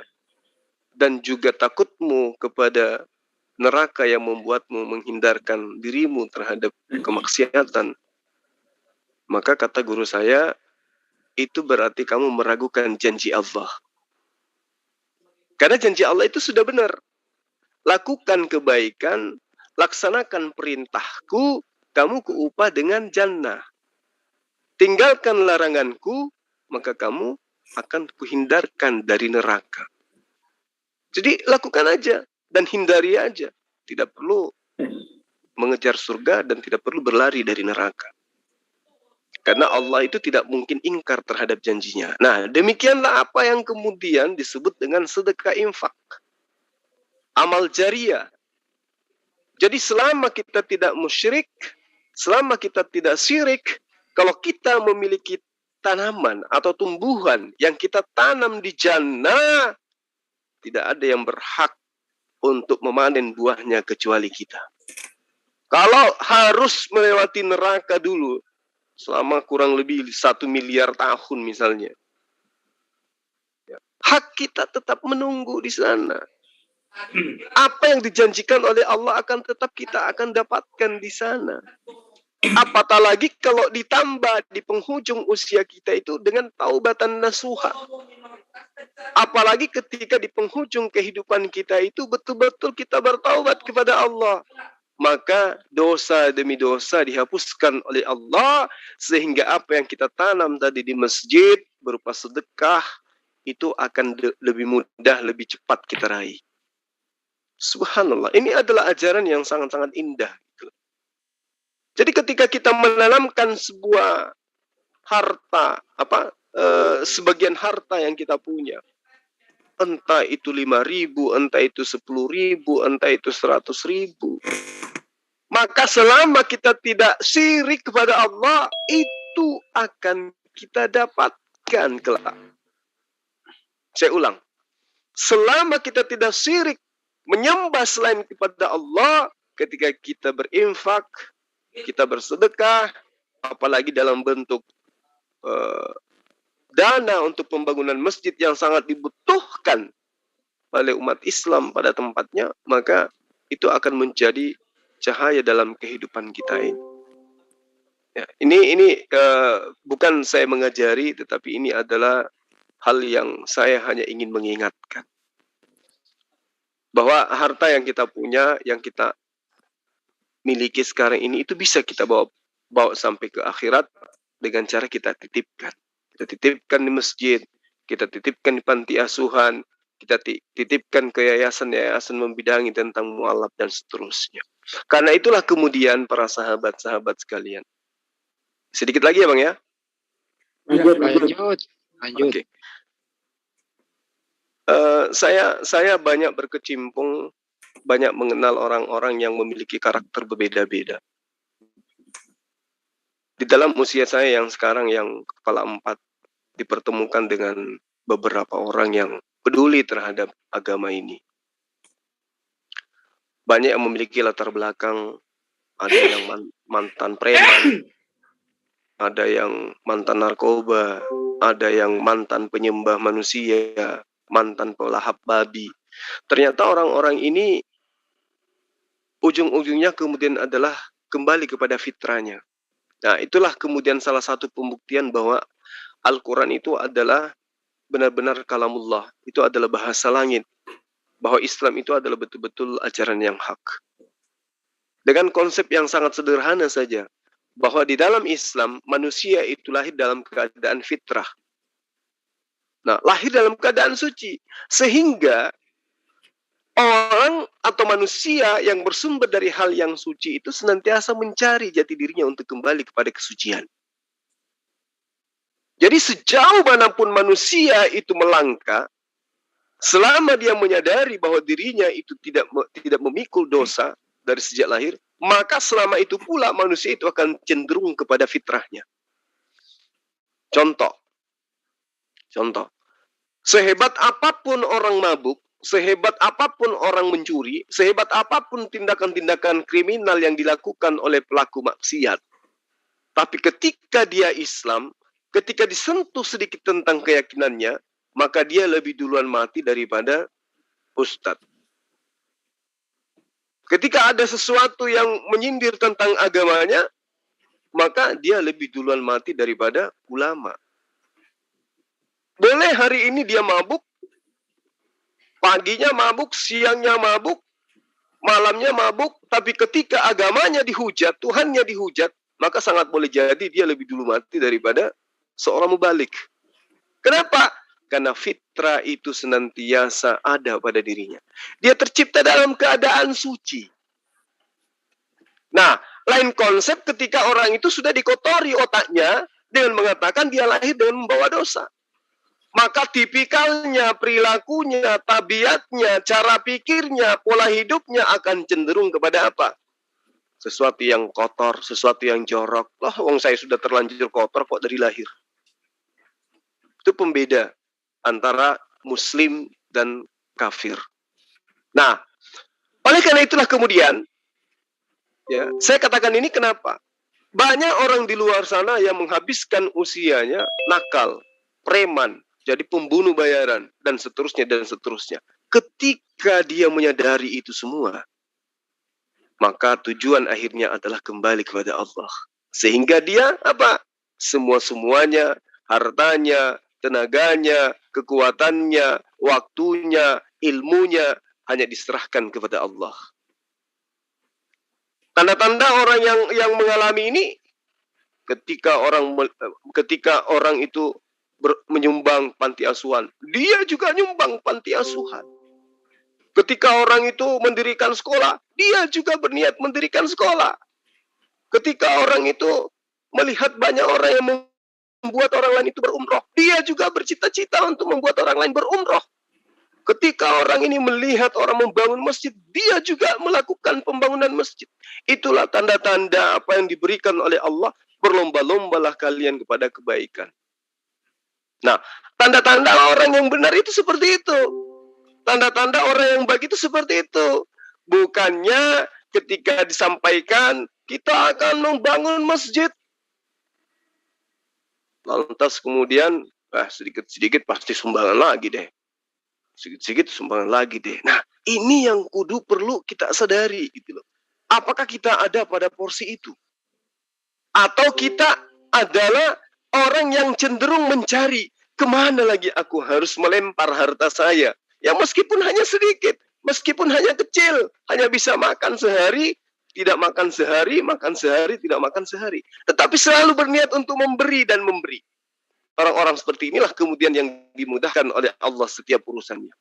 dan juga takutmu kepada neraka yang membuatmu menghindarkan dirimu terhadap kemaksiatan, maka kata guru saya, itu berarti kamu meragukan janji Allah. Karena janji Allah itu sudah benar. Lakukan kebaikan, laksanakan perintahku, kamu kuupah dengan jannah. Tinggalkan laranganku, maka kamu akan kuhindarkan dari neraka. Jadi lakukan aja dan hindari aja. Tidak perlu mengejar surga dan tidak perlu berlari dari neraka. Karena Allah itu tidak mungkin ingkar terhadap janjinya. Nah, demikianlah apa yang kemudian disebut dengan sedekah infak. Amal jariah. Jadi selama kita tidak musyrik, selama kita tidak syirik, kalau kita memiliki tanaman atau tumbuhan yang kita tanam di jannah, tidak ada yang berhak untuk memanen buahnya kecuali kita. Kalau harus melewati neraka dulu, selama kurang lebih 1 miliar tahun misalnya, hak kita tetap menunggu di sana. Apa yang dijanjikan oleh Allah akan tetap kita akan dapatkan di sana. Apatah lagi kalau ditambah di penghujung usia kita itu dengan taubatan nasuha. Apalagi ketika di penghujung kehidupan kita itu betul-betul kita bertaubat kepada Allah. Maka dosa demi dosa dihapuskan oleh Allah. Sehingga apa yang kita tanam tadi di masjid berupa sedekah, itu akan lebih mudah, lebih cepat kita raih. Subhanallah, ini adalah ajaran yang sangat-sangat indah. Jadi ketika kita menanamkan sebuah harta, sebagian harta yang kita punya, entah itu 5.000, entah itu 10.000, entah itu 100.000, maka selama kita tidak syirik kepada Allah, itu akan kita dapatkan kelak. Saya ulang, selama kita tidak syirik menyembah selain kepada Allah, ketika kita berinfak, kita bersedekah, apalagi dalam bentuk dana untuk pembangunan masjid yang sangat dibutuhkan oleh umat Islam pada tempatnya, maka itu akan menjadi cahaya dalam kehidupan kita ini. Ya, ini bukan saya mengajari, tetapi ini adalah hal yang saya hanya ingin mengingatkan. Bahwa harta yang kita punya, yang kita miliki sekarang ini, itu bisa kita bawa sampai ke akhirat dengan cara kita titipkan. Kita titipkan di masjid, kita titipkan di panti asuhan, kita titipkan ke yayasan-yayasan membidangi tentang mualaf dan seterusnya. Karena itulah kemudian para sahabat-sahabat sekalian. Sedikit lagi ya Bang ya? Lanjut. Okay. Saya banyak berkecimpung, banyak mengenal orang-orang yang memiliki karakter berbeda-beda. Di dalam usia saya yang sekarang yang kepala 4, dipertemukan dengan beberapa orang yang peduli terhadap agama ini. Banyak yang memiliki latar belakang, ada yang mantan preman, ada yang mantan narkoba, ada yang mantan penyembah manusia, mantan pelahap babi. Ternyata orang-orang ini ujung-ujungnya kemudian adalah kembali kepada fitrahnya. Nah, itulah kemudian salah satu pembuktian bahwa Al-Quran itu adalah benar-benar kalamullah. Itu adalah bahasa langit. Bahwa Islam itu adalah betul-betul ajaran yang hak. Dengan konsep yang sangat sederhana saja. Bahwa di dalam Islam, manusia itu lahir dalam keadaan fitrah. Nah, lahir dalam keadaan suci. Sehingga orang atau manusia yang bersumber dari hal yang suci itu senantiasa mencari jati dirinya untuk kembali kepada kesucian. Jadi sejauh manapun manusia itu melangkah, Selama dia menyadari bahwa dirinya itu tidak memikul dosa dari sejak lahir, maka selama itu pula manusia itu akan cenderung kepada fitrahnya. Contoh, sehebat apapun orang mabuk, sehebat apapun orang mencuri, sehebat apapun tindakan-tindakan kriminal yang dilakukan oleh pelaku maksiat, tapi ketika dia Islam, ketika disentuh sedikit tentang keyakinannya, maka dia lebih duluan mati daripada ustadz. Ketika ada sesuatu yang menyindir tentang agamanya, maka dia lebih duluan mati daripada ulama. Boleh hari ini dia mabuk, paginya mabuk, siangnya mabuk, malamnya mabuk, tapi ketika agamanya dihujat, Tuhannya dihujat, maka sangat boleh jadi dia lebih dulu mati daripada seorang mubalik. Kenapa? Karena fitrah itu senantiasa ada pada dirinya. Dia tercipta dalam keadaan suci. Nah, lain konsep ketika orang itu sudah dikotori otaknya dengan mengatakan dia lahir dengan membawa dosa. Maka tipikalnya, perilakunya, tabiatnya, cara pikirnya, pola hidupnya akan cenderung kepada apa? Sesuatu yang kotor, sesuatu yang jorok. Loh, wong saya sudah terlanjur kotor kok dari lahir. Itu pembeda antara muslim dan kafir. Nah, oleh karena itulah kemudian, ya, saya katakan ini kenapa? Banyak orang di luar sana yang menghabiskan usianya nakal, preman, jadi pembunuh bayaran, dan seterusnya, dan seterusnya. Ketika dia menyadari itu semua, maka tujuan akhirnya adalah kembali kepada Allah. Sehingga dia apa? Semua-semuanya, hartanya, tenaganya, kekuatannya, waktunya, ilmunya hanya diserahkan kepada Allah. Tanda-tanda orang yang mengalami ini ketika orang itu menyumbang panti asuhan, dia juga nyumbang panti asuhan. Ketika orang itu mendirikan sekolah, dia juga berniat mendirikan sekolah. Ketika orang itu melihat banyak orang yang membuat orang lain itu berumroh, dia juga bercita-cita untuk membuat orang lain berumroh. Ketika orang ini melihat orang membangun masjid, dia juga melakukan pembangunan masjid. Itulah tanda-tanda apa yang diberikan oleh Allah. Berlomba-lombalah kalian kepada kebaikan. Nah, tanda-tanda orang yang benar itu seperti itu. Tanda-tanda orang yang baik itu seperti itu. Bukannya ketika disampaikan, kita akan membangun masjid. Lantas kemudian, sedikit-sedikit pasti sumbangan lagi deh. Sedikit-sedikit sumbangan lagi deh. Nah, ini yang kudu perlu kita sadari gitu loh. Apakah kita ada pada porsi itu? Atau kita adalah orang yang cenderung mencari kemana lagi aku harus melempar harta saya? Ya meskipun hanya sedikit, meskipun hanya kecil, hanya bisa makan sehari, tidak makan sehari, makan sehari, tidak makan sehari. Tetapi selalu berniat untuk memberi dan memberi. Orang-orang seperti inilah kemudian yang dimudahkan oleh Allah setiap urusannya.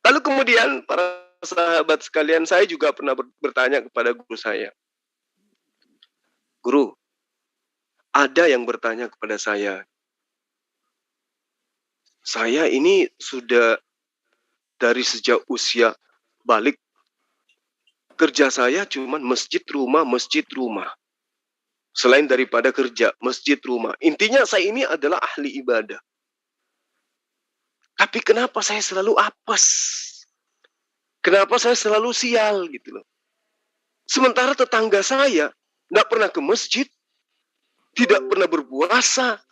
Lalu kemudian para sahabat sekalian, saya juga pernah bertanya kepada guru saya. Guru, ada yang bertanya kepada saya ini sudah dari sejak usia balik, kerja saya cuman masjid rumah. Selain daripada kerja, masjid, rumah. Intinya saya ini adalah ahli ibadah. Tapi kenapa saya selalu apes? Kenapa saya selalu sial gitu loh? Sementara tetangga saya tidak pernah ke masjid, tidak pernah berpuasa,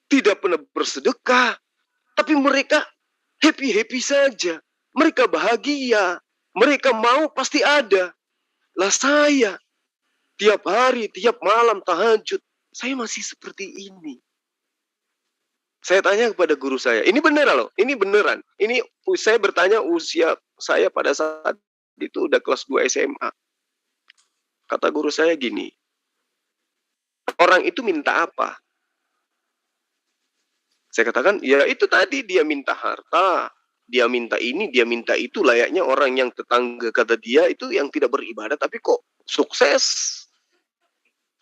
tidak pernah bersedekah. Tapi mereka happy-happy saja. Mereka bahagia. Mereka mau pasti ada. Lah saya tiap hari, tiap malam tahajud, saya masih seperti ini. Saya tanya kepada guru saya, ini beneran loh, ini beneran. Ini saya bertanya usia saya pada saat itu udah kelas 2 SMA. Kata guru saya gini, orang itu minta apa? Saya katakan, ya itu tadi dia minta harta, dia minta ini, dia minta itu. Layaknya orang yang tetangga kata dia itu yang tidak beribadah, tapi kok sukses.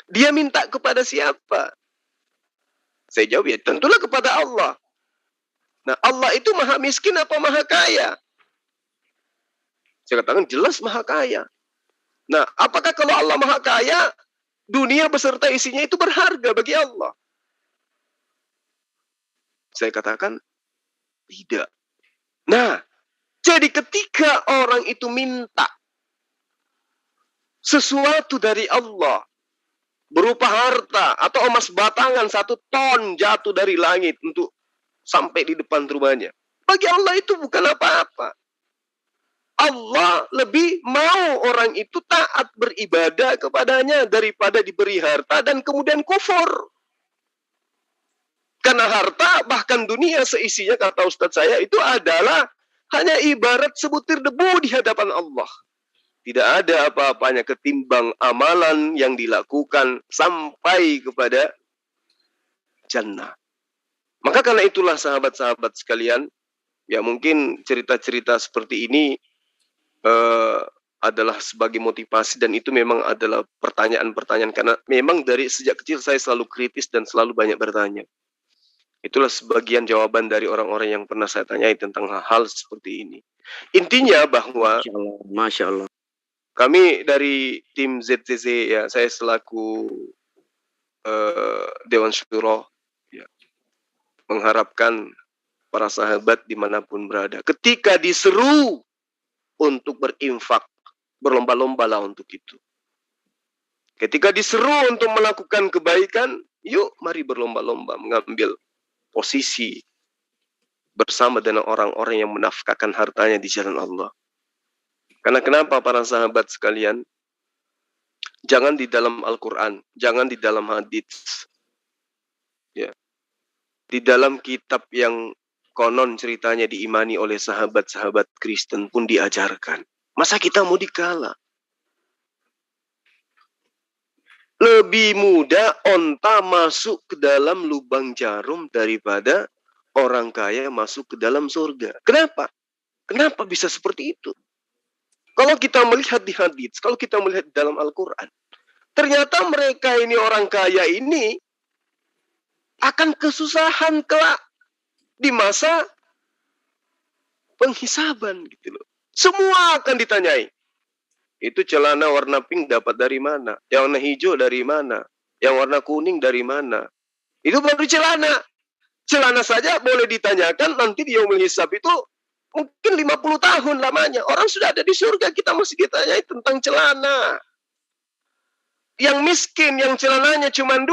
Dia minta kepada siapa? Saya jawab, ya tentulah kepada Allah. Nah, Allah itu maha miskin apa maha kaya? Saya katakan jelas maha kaya. Nah, apakah kalau Allah maha kaya, dunia beserta isinya itu berharga bagi Allah? Saya katakan tidak. Nah, jadi ketika orang itu minta sesuatu dari Allah, berupa harta atau emas batangan 1 ton jatuh dari langit untuk sampai di depan rumahnya, bagi Allah itu bukan apa-apa. Allah lebih mau orang itu taat beribadah kepadanya daripada diberi harta dan kemudian kufur. Karena harta, bahkan dunia seisinya, kata Ustadz saya, itu adalah hanya ibarat sebutir debu di hadapan Allah. Tidak ada apa-apanya ketimbang amalan yang dilakukan sampai kepada jannah. Maka karena itulah sahabat-sahabat sekalian, ya mungkin cerita-cerita seperti ini adalah sebagai motivasi, dan itu memang adalah pertanyaan-pertanyaan, karena memang dari sejak kecil saya selalu kritis dan selalu banyak bertanya. Itulah sebagian jawaban dari orang-orang yang pernah saya tanyai tentang hal-hal seperti ini. Intinya bahwa Masya Allah. Kami dari tim ZTZ, ya, saya selaku Dewan Syuro, ya, mengharapkan para sahabat dimanapun berada, ketika diseru untuk berinfak, berlomba-lombalah untuk itu. Ketika diseru untuk melakukan kebaikan, yuk mari berlomba-lomba mengambil posisi bersama dengan orang-orang yang menafkahkan hartanya di jalan Allah. Karena kenapa para sahabat sekalian? Jangan di dalam Al-Quran, jangan di dalam hadits, ya, di dalam kitab yang konon ceritanya diimani oleh sahabat-sahabat Kristen pun diajarkan. Masa kita mau dikala? Lebih mudah onta masuk ke dalam lubang jarum daripada orang kaya masuk ke dalam surga. Kenapa? Kenapa bisa seperti itu? Kalau kita melihat di hadits, kalau kita melihat di dalam Al-Quran, ternyata mereka ini, orang kaya ini, akan kesusahan kelak di masa penghisaban gitu loh. Semua akan ditanyai. Itu celana warna pink dapat dari mana? Yang warna hijau dari mana? Yang warna kuning dari mana? Itu baru celana. Celana saja boleh ditanyakan nanti di yaumul hisab itu mungkin 50 tahun lamanya. Orang sudah ada di surga, kita masih ditanyai tentang celana. Yang miskin, yang celananya cuma 2,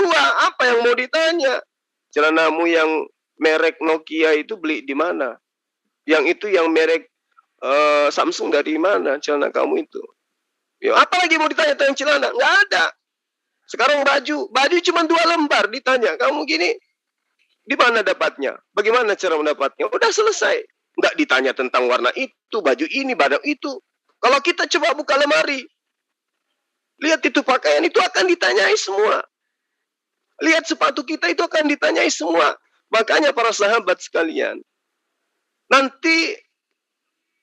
apa yang mau ditanya? Celanamu yang merek Nokia itu beli di mana? Yang itu yang merek Samsung dari mana celana kamu itu? Ya, apa lagi mau ditanya tentang celana? Nggak ada. Sekarang baju cuma 2 lembar ditanya. Kamu gini, di mana dapatnya? Bagaimana cara mendapatnya? Udah selesai. Nggak ditanya tentang warna itu, baju ini, baju itu. Kalau kita coba buka lemari, lihat itu pakaian itu akan ditanyai semua. Lihat sepatu kita itu akan ditanyai semua. Makanya para sahabat sekalian, nanti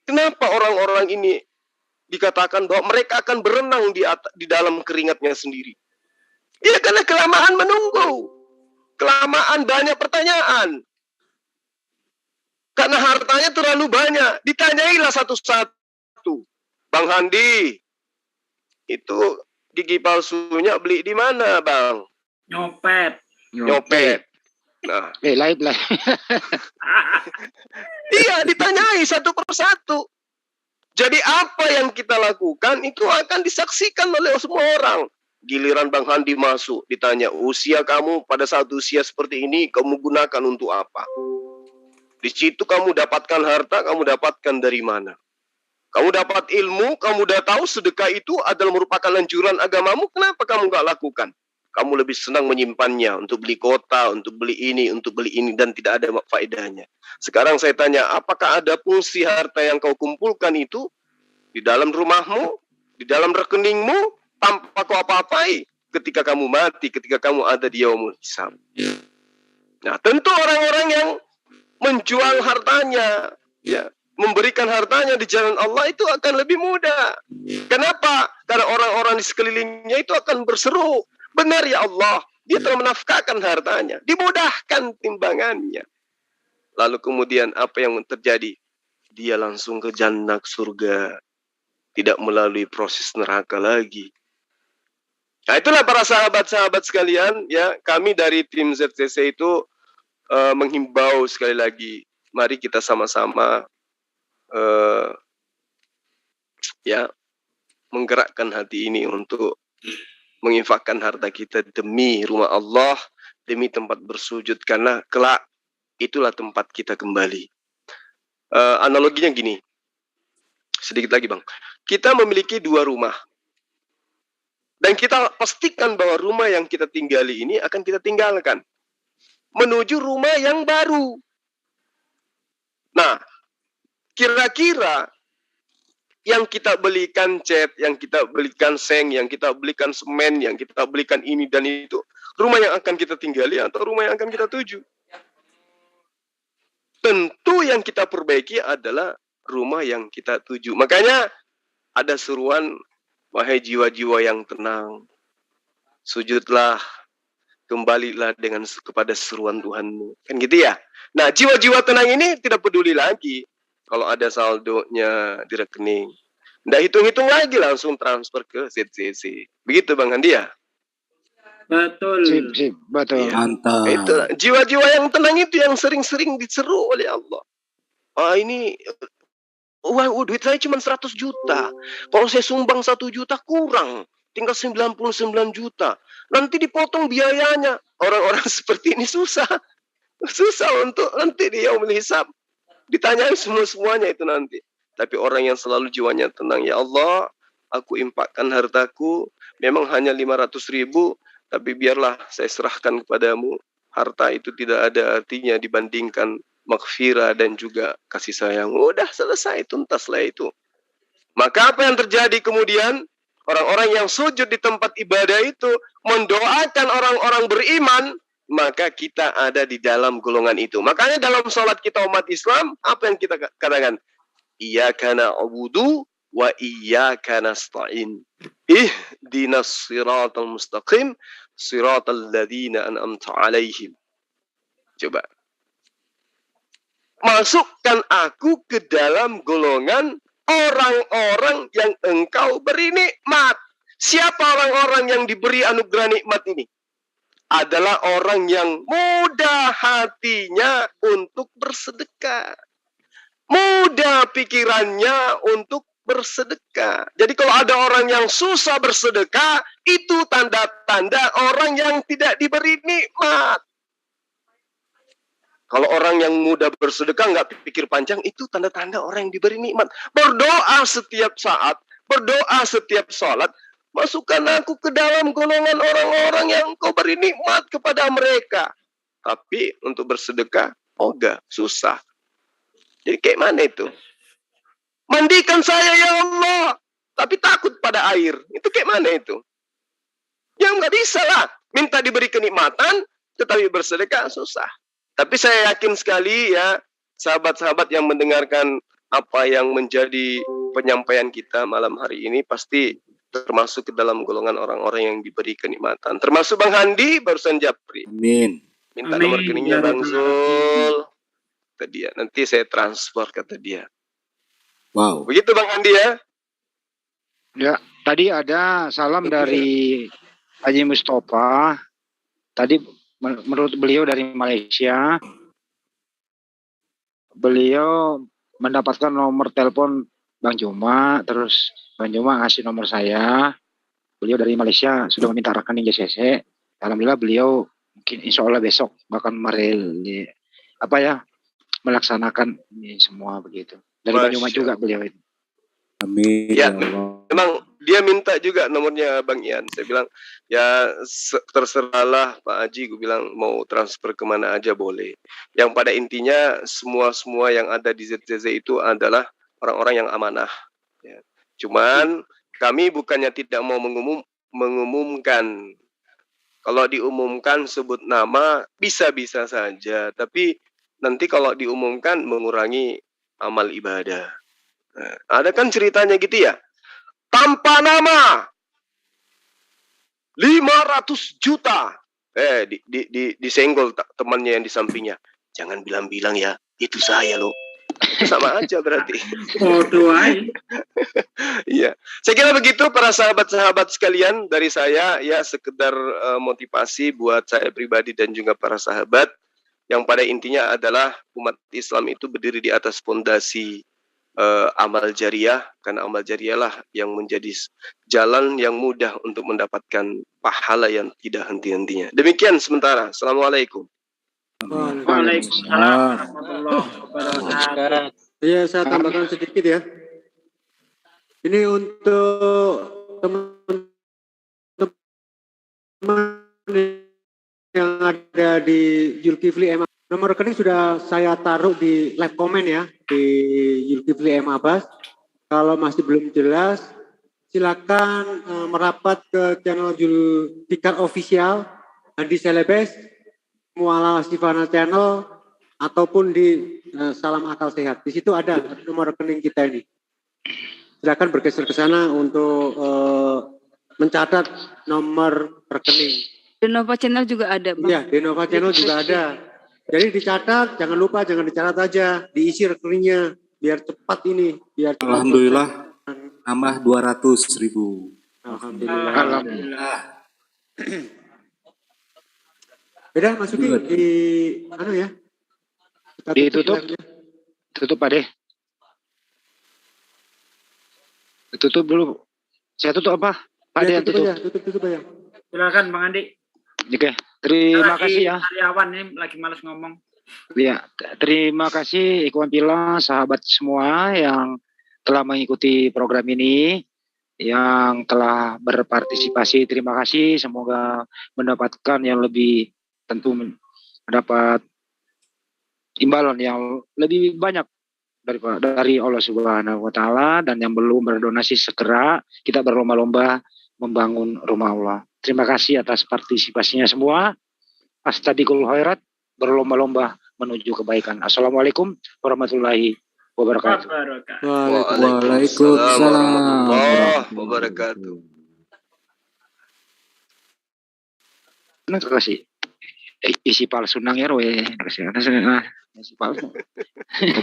kenapa orang-orang ini dikatakan bahwa mereka akan berenang di dalam keringatnya sendiri? Ya karena kelamaan menunggu. Kelamaan banyak pertanyaan. Karena hartanya terlalu banyak. Ditanyailah satu-satu. Bang Handi, itu gigi palsunya beli di mana, Bang? Nyopet. Nah, live. Iya, ditanyai satu persatu. Jadi apa yang kita lakukan itu akan disaksikan oleh semua orang. Giliran Bang Handi masuk, ditanya usia kamu pada saat usia seperti ini, kamu gunakan untuk apa? Di situ kamu dapatkan harta, kamu dapatkan dari mana? Kamu dapat ilmu, kamu udah tahu sedekah itu adalah merupakan anjuran agamamu, kenapa kamu nggak lakukan? Kamu lebih senang menyimpannya untuk beli kota, untuk beli ini, dan tidak ada faedahnya. Sekarang saya tanya, apakah ada fungsi harta yang kau kumpulkan itu di dalam rumahmu, di dalam rekeningmu, tanpa kau apa-apai ketika kamu mati, ketika kamu ada di yaumul hisab? Nah, tentu orang-orang yang menjual hartanya, ya, memberikan hartanya di jalan Allah itu akan lebih mudah. Kenapa? Karena orang-orang di sekelilingnya itu akan berseru, benar ya Allah, dia telah menafkahkan hartanya, dimudahkan timbangannya. Lalu kemudian apa yang terjadi? Dia langsung ke jannah surga. Tidak melalui proses neraka lagi. Nah, itulah para sahabat-sahabat sekalian, ya, kami dari tim ZCC itu menghimbau sekali lagi, mari kita sama-sama ya menggerakkan hati ini untuk menginfakkan harta kita demi rumah Allah, demi tempat bersujud, karena kelak itulah tempat kita kembali. Analoginya gini, sedikit lagi Bang, kita memiliki 2 rumah. Dan kita pastikan bahwa rumah yang kita tinggali ini akan kita tinggalkan. Menuju rumah yang baru. Nah, kira-kira yang kita belikan cat, yang kita belikan seng, yang kita belikan semen, yang kita belikan ini dan itu, rumah yang akan kita tinggali atau rumah yang akan kita tuju? Tentu yang kita perbaiki adalah rumah yang kita tuju. Makanya ada seruan, wahai jiwa-jiwa yang tenang, sujudlah, kembalilah kepada seruan Tuhanmu. Kan gitu ya? Nah, jiwa-jiwa tenang ini tidak peduli lagi kalau ada saldonya di rekening. Nggak hitung-hitung lagi, langsung transfer ke ZCC. Begitu Bang Andi ya? Betul. Sip, betul. Ya. Mantap. Itu jiwa-jiwa yang tenang itu yang sering-sering diseru oleh Allah. Ini duit saya cuma 100 juta. Kalau saya sumbang 1 juta kurang. Tinggal 99 juta. Nanti dipotong biayanya. Orang-orang seperti ini susah. Susah untuk nanti di yaumul hisab. Ditanyain semuanya itu nanti. Tapi orang yang selalu jiwanya tenang. Ya Allah, aku infakkan hartaku. Memang hanya 500.000. Tapi biarlah saya serahkan kepadamu. Harta itu tidak ada artinya dibandingkan maghfirah dan juga kasih sayang. Udah selesai, tuntaslah itu. Maka apa yang terjadi kemudian? Orang-orang yang sujud di tempat ibadah itu mendoakan orang-orang beriman, maka kita ada di dalam golongan itu. Makanya dalam sholat kita umat Islam, apa yang kita katakan? Iyyaka na'budu wa iyyaka nasta'in. Ihdinas siratal mustaqim, siratal ladzina an'amta 'alaihim. Coba. Masukkan aku ke dalam golongan orang-orang yang engkau beri nikmat. Siapa orang-orang yang diberi anugerah nikmat ini? Adalah orang yang mudah hatinya untuk bersedekah. Mudah pikirannya untuk bersedekah. Jadi kalau ada orang yang susah bersedekah, itu tanda-tanda orang yang tidak diberi nikmat. Kalau orang yang mudah bersedekah, nggak pikir panjang, itu tanda-tanda orang yang diberi nikmat. Berdoa setiap saat, berdoa setiap sholat, masukkan aku ke dalam golongan orang-orang yang kau beri nikmat kepada mereka. Tapi untuk bersedekah, ogah, susah. Jadi kayak mana itu? Mandikan saya ya Allah, tapi takut pada air. Itu kayak mana itu? Ya nggak bisa lah. Minta diberi kenikmatan, tetapi bersedekah susah. Tapi saya yakin sekali ya, sahabat-sahabat yang mendengarkan apa yang menjadi penyampaian kita malam hari ini pasti termasuk ke dalam golongan orang-orang yang diberi kenikmatan. Termasuk Bang Handi, barusan Japri. Amin. Minta nomor rekeningnya Bang Zul. Kata dia, nanti saya transfer, kata dia. Wow. Begitu Bang Handi ya? Ya, tadi ada salam dari Haji Mustafa. Tadi menurut beliau dari Malaysia, beliau mendapatkan nomor telepon Bang Juma, terus Bang Juma ngasih nomor saya. Beliau dari Malaysia sudah meminta rekening JCC. Alhamdulillah beliau mungkin insya Allah besok bahkan melaksanakan ini semua begitu. Dari Bang Juma juga beliau itu. Amin. Ya, memang dia minta juga nomornya Bang Ian. Saya bilang, ya terserahlah Pak Haji. Gue bilang mau transfer kemana aja boleh. Yang pada intinya semua yang ada di ZCC itu adalah orang-orang yang amanah. Ya. Cuman kami bukannya tidak mau mengumumkan. Kalau diumumkan sebut nama bisa-bisa saja. Tapi nanti kalau diumumkan mengurangi amal ibadah. Nah, ada kan ceritanya gitu ya. Tanpa nama 500 juta. Disenggol temannya yang di sampingnya. Jangan bilang-bilang ya. itu saya loh. Sama aja berarti. Iya, saya kira begitu para sahabat-sahabat sekalian dari saya ya, sekedar motivasi buat saya pribadi dan juga para sahabat yang pada intinya adalah umat Islam itu berdiri di atas fondasi amal jariah, karena amal jariah lah yang menjadi jalan yang mudah untuk mendapatkan pahala yang tidak henti-hentinya. Demikian sementara. Assalamualaikum. Waalaikumsalam warahmatullahi wabarakatuh. Iya, saya tambahkan sedikit ya. Ini untuk teman-teman yang ada di Zulkifli M. Nomor rekening sudah saya taruh di live comment ya, di Zulkifli M. Abbas. Kalau masih belum jelas, silakan merapat ke channel Zulfikar Official di Celebes, Muala Sifana Channel, ataupun di Salam Akal Sehat. Di situ ada nomor rekening kita ini. Silakan bergeser ke sana untuk mencatat nomor rekening. Denova Channel juga ada, Bang. Iya, Denova Channel juga ada. Jadi dicatat, jangan lupa, jangan dicatat aja, diisi rekeningnya biar cepat ini, biar cepat. Alhamdulillah, nambah 200.000. Alhamdulillah. Beda masukin di anu ya. Ditutup. Tutup Pak De. Tutup dulu. Saya tutup apa? Pak De yang tutup. Tutup aja. Silakan Bang Andi. Oke, terima kasih ya. Karyawan ini lagi malas ngomong. Ya, terima kasih Ikhwan Fillah, sahabat semua yang telah mengikuti program ini, yang telah berpartisipasi. Terima kasih, semoga mendapatkan yang lebih, tentu mendapat imbalan yang lebih banyak dari Allah Subhanahu wa Ta'ala. Dan yang belum berdonasi, segera kita berlomba-lomba membangun rumah Allah. Terima kasih atas partisipasinya semua. Astagfirul khairat, berlomba-lomba menuju kebaikan. Assalamualaikum warahmatullahi wabarakatuh. Waalaikumsalam warahmatullahi wabarakatuh. Terima kasih. Isi palsu nang ya, isi palsu.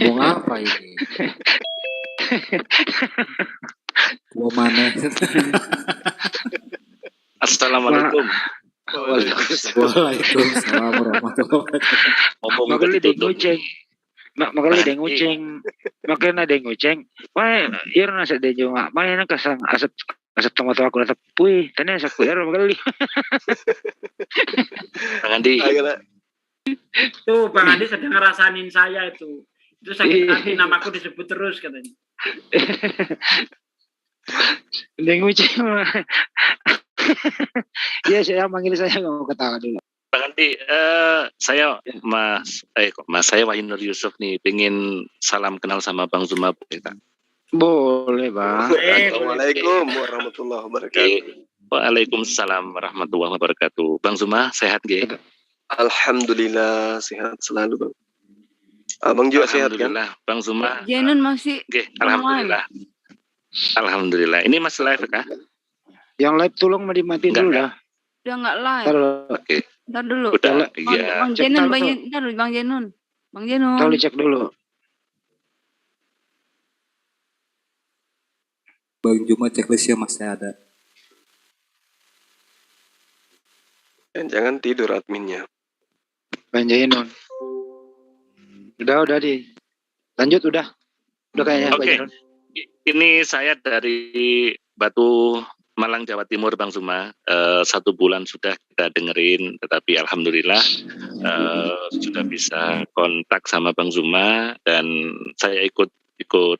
Ngomong apa ini? Gua mana? Assalamualaikum. Waalaikumsalam warahmatullahi wabarakatuh. Makanya dia ngoceng. Makanya dia ngoceng. Makanya dia ngoceng. Wah, iya nasa dia juga. Mana kasang asap tomato aku datang. Wih, tanya saya kuliah makanya. Bang Andi. Tuh Bang Andi sedang ngerasain saya itu. Itu sakit hati, namaku disebut terus katanya. Dia ngoceng. Iya, saya manggil, saya nggak mau ketawa dulu. Bang Andi, saya saya Wahyu Nur Yusuf nih, pengen salam kenal sama Bang Zuma, boleh tak? Boleh Bang. Assalamualaikum warahmatullahi wabarakatuh. Waalaikumsalam warahmatullahi wabarakatuh. Bang Zuma sehat gak? Alhamdulillah sehat selalu Bang. Abang juga sehat kan? Bang Zuma. Jenun masih. Alhamdulillah. Alhamdulillah. Ini masih live kah? Yang live tolong dimatiin dulu dah. Udah nggak live. Oke. Ntar dulu. Udah, iya. Bang Jenun, Bang Jenun. Bang Jenun. Tolong dicek dulu. Bang Juma checklistnya masih ada. Jangan tidur adminnya. Bang Jenun. Udah di. Lanjut udah. Udah kayaknya. Oke. Ini saya dari Batu Malang, Jawa Timur, Bang Zuma. 1 bulan sudah kita dengerin, tetapi alhamdulillah sudah bisa kontak sama Bang Zuma, dan saya ikut ikut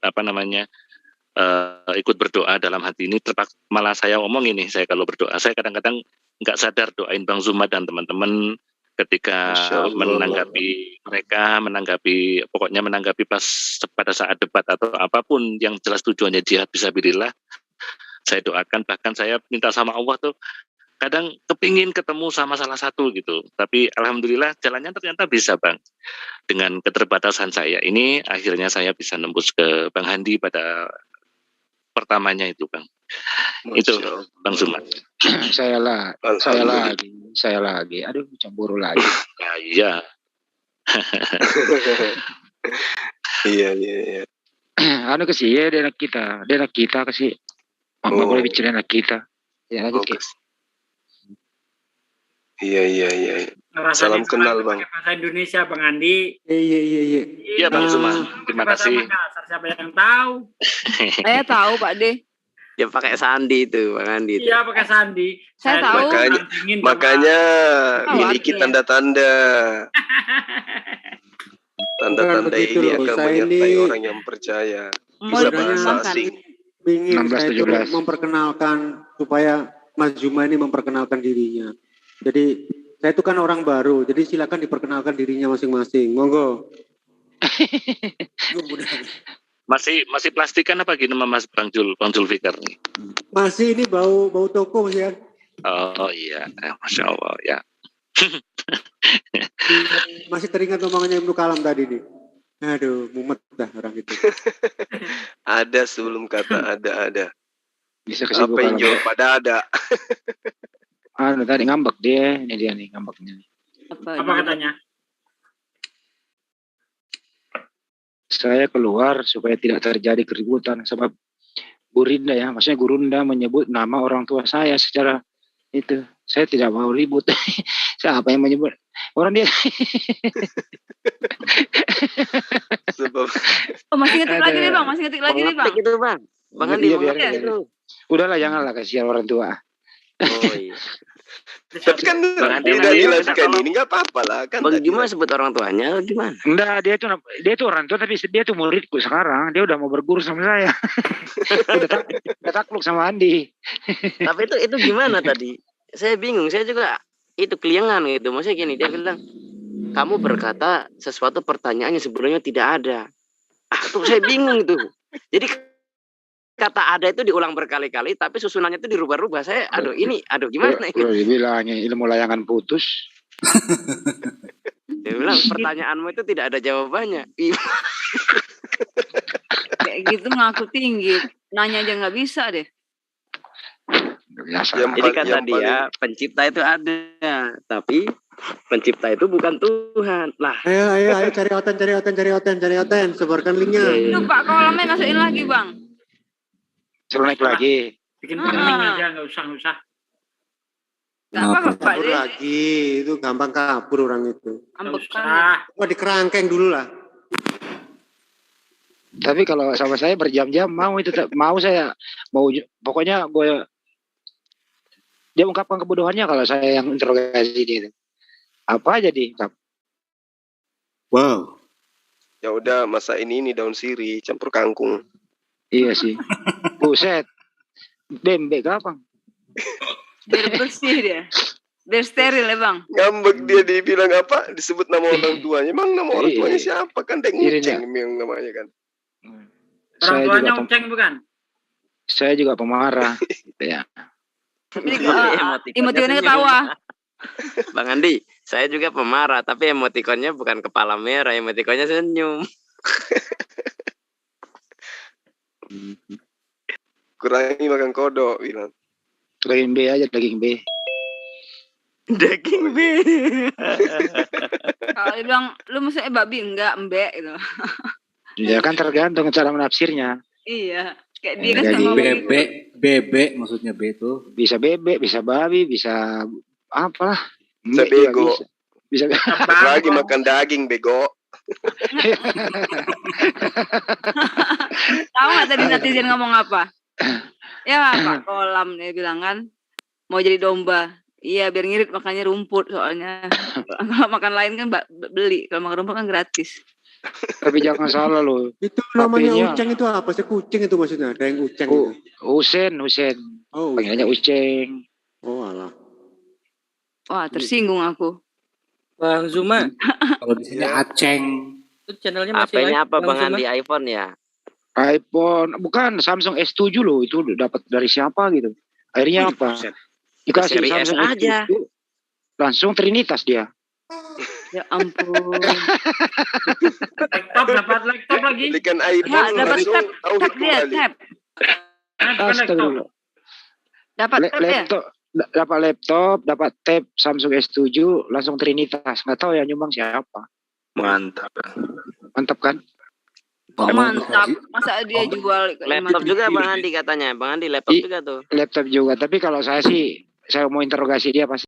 berdoa dalam hati ini. Malah saya omong ini, saya kalau berdoa, saya kadang-kadang nggak sadar doain Bang Zuma dan teman-teman ketika menanggapi pas pada saat debat atau apapun yang jelas tujuannya jihad fisabilillah. Saya doakan, bahkan saya minta sama Allah tuh kadang kepingin ketemu sama salah satu gitu, tapi alhamdulillah jalannya ternyata bisa Bang. Dengan keterbatasan saya ini akhirnya saya bisa nembus ke Bang Handi pada pertamanya itu Bang. Itu Bang Zuma. Saya lagi. Aduh, cemburu lagi. Iya. Iya. Anu kasih ya dia anak kita kasih. Nggak boleh bicara anak kita. Ya lanjut ke. Iya. Salam kenal Bang. Bahasa Indonesia Bang Andi. Iya. Iya Bang Zuma. Terima kasih. Siapa yang tahu? Saya tahu Pak D. Ya pakai sandi itu Bang Andi. Iya pakai sandi. Saya tahu. Makanya miliki tanda-tanda. Tanda-tanda ini akan menyertai orang yang percaya. Bisa bahasa asing. Ingin saya itu memperkenalkan supaya Mas Zuma ini memperkenalkan dirinya. Jadi saya itu kan orang baru, jadi silakan diperkenalkan dirinya masing-masing. Monggo. Masih plastikan apa gini Mas Bang Zulfikar nih? Masih ini bau toko masih kan? Oh iya, Masya Allah ya. Masih teringat omongannya Ibnu Kalam tadi nih. Aduh, mumet dah orang itu. Ada sebelum kata ada. Bisa kasih apa yang jawab pada ada. Tadi ngambek dia, ini dia nih ngambeknya. Apa katanya? Saya keluar supaya tidak terjadi keributan sebab Gurinda ya, maksudnya Gurunda menyebut nama orang tua saya secara itu. Saya tidak mau ribut. Siapa yang menyebut? Orang dia. Masih ngetik lagi nih Bang, Itu Bang. Bang Andi itu. Udahlah janganlah kasihan orang tua. Oh iya. Kan udah jelaskan ini nggak apa-apa lah kan. Bang Juma sebut orang tuanya gimana? Enggak, dia tuh orang tua tapi dia tuh muridku sekarang. Dia udah mau berguru sama saya. udah takluk sama Andi. Tapi itu gimana tadi? Saya bingung. Saya juga itu keliangan gitu. Maksudnya gini, dia bilang kamu berkata sesuatu pertanyaannya sebenarnya tidak ada. Tuh saya bingung itu. Jadi kata ada itu diulang berkali-kali, tapi susunannya itu dirubah-rubah. Saya, gimana ini? Dibilangnya ilmu layangan putus. Dia bilang pertanyaanmu itu tidak ada jawabannya. Kayak gitu ngaku tinggi, nanya aja nggak bisa deh. Jadi kata dia pencipta itu ada, tapi pencipta itu bukan Tuhan lah. Ayo cari oten, sebarkan linknya. Itu Pak kolamnya masukin lagi Bang. Suruh naik lagi. Bikin rekening aja, nggak usah. Kabur lagi, itu gampang kabur orang itu. Di kerangkeng dulu lah. Tapi kalau sama saya berjam-jam pokoknya dia ungkapkan kebodohannya kalau saya yang interogasi dia. Apa aja diungkap. Wow. Ya udah, masa ini daun sirih campur kangkung. Iya sih. Buset. Bembek gampang. Biar bersih dia. Biar steril ya Bang. Ngambek dia dibilang apa? Disebut nama orang tuanya. Emang nama orang tuanya siapa? Kan Deng Uceng yang namanya kan. Orang tuanya Uceng bukan? Saya juga pemarah. Ya. Emotikonnya ketawa. Bang Andi, saya juga pemarah. Tapi emotikonnya bukan kepala merah. Emotikonnya senyum. Kurangi makan kodok bilang. Daging B aja, daging B. Kalau dia bilang lu maksudnya babi enggak mbek gitu. Ya kan tergantung cara menafsirnya. Iya, kayak dia kan jadi bebek maksudnya B itu. Bisa bebek, bisa babi, bisa apalah. Bisa bego. Bisa lagi makan daging bego. Tahu nggak tadi netizen ngomong apa? Ya Pak Kolam dia bilang kan mau jadi domba. Iya biar ngirit makannya rumput soalnya. Kalau makan lain kan beli, kalau makan rumput kan gratis. Tapi jangan salah loh. Itu namanya Uceng itu apa sih? Kucing itu maksudnya? Ada yang Uceng itu. Usen. Oh, panggilannya Uceng. Oh alah. Wah tersinggung aku. Bang Zuma. Kalau di sini Aceng. Itu channelnya masih live. Apa Bang Andi iPhone ya? iPhone bukan Samsung S7 loh, itu dapat dari siapa gitu. Akhirnya apa? Dikasih Samsung S7 aja. Langsung Trinitas dia. Ya ampun. laptop lagi. Belikan iPhone dapat tab dia tab. Dapat tab ya? Dapat laptop, dapat tab Samsung S7, langsung Trinitas. Nggak tahu ya nyumbang siapa. Mantap kan? Mantap, masa dia jual laptop juga Bang Andi katanya. Bang Andi laptop juga tuh. Laptop juga, tapi kalau saya sih saya mau interogasi dia pasti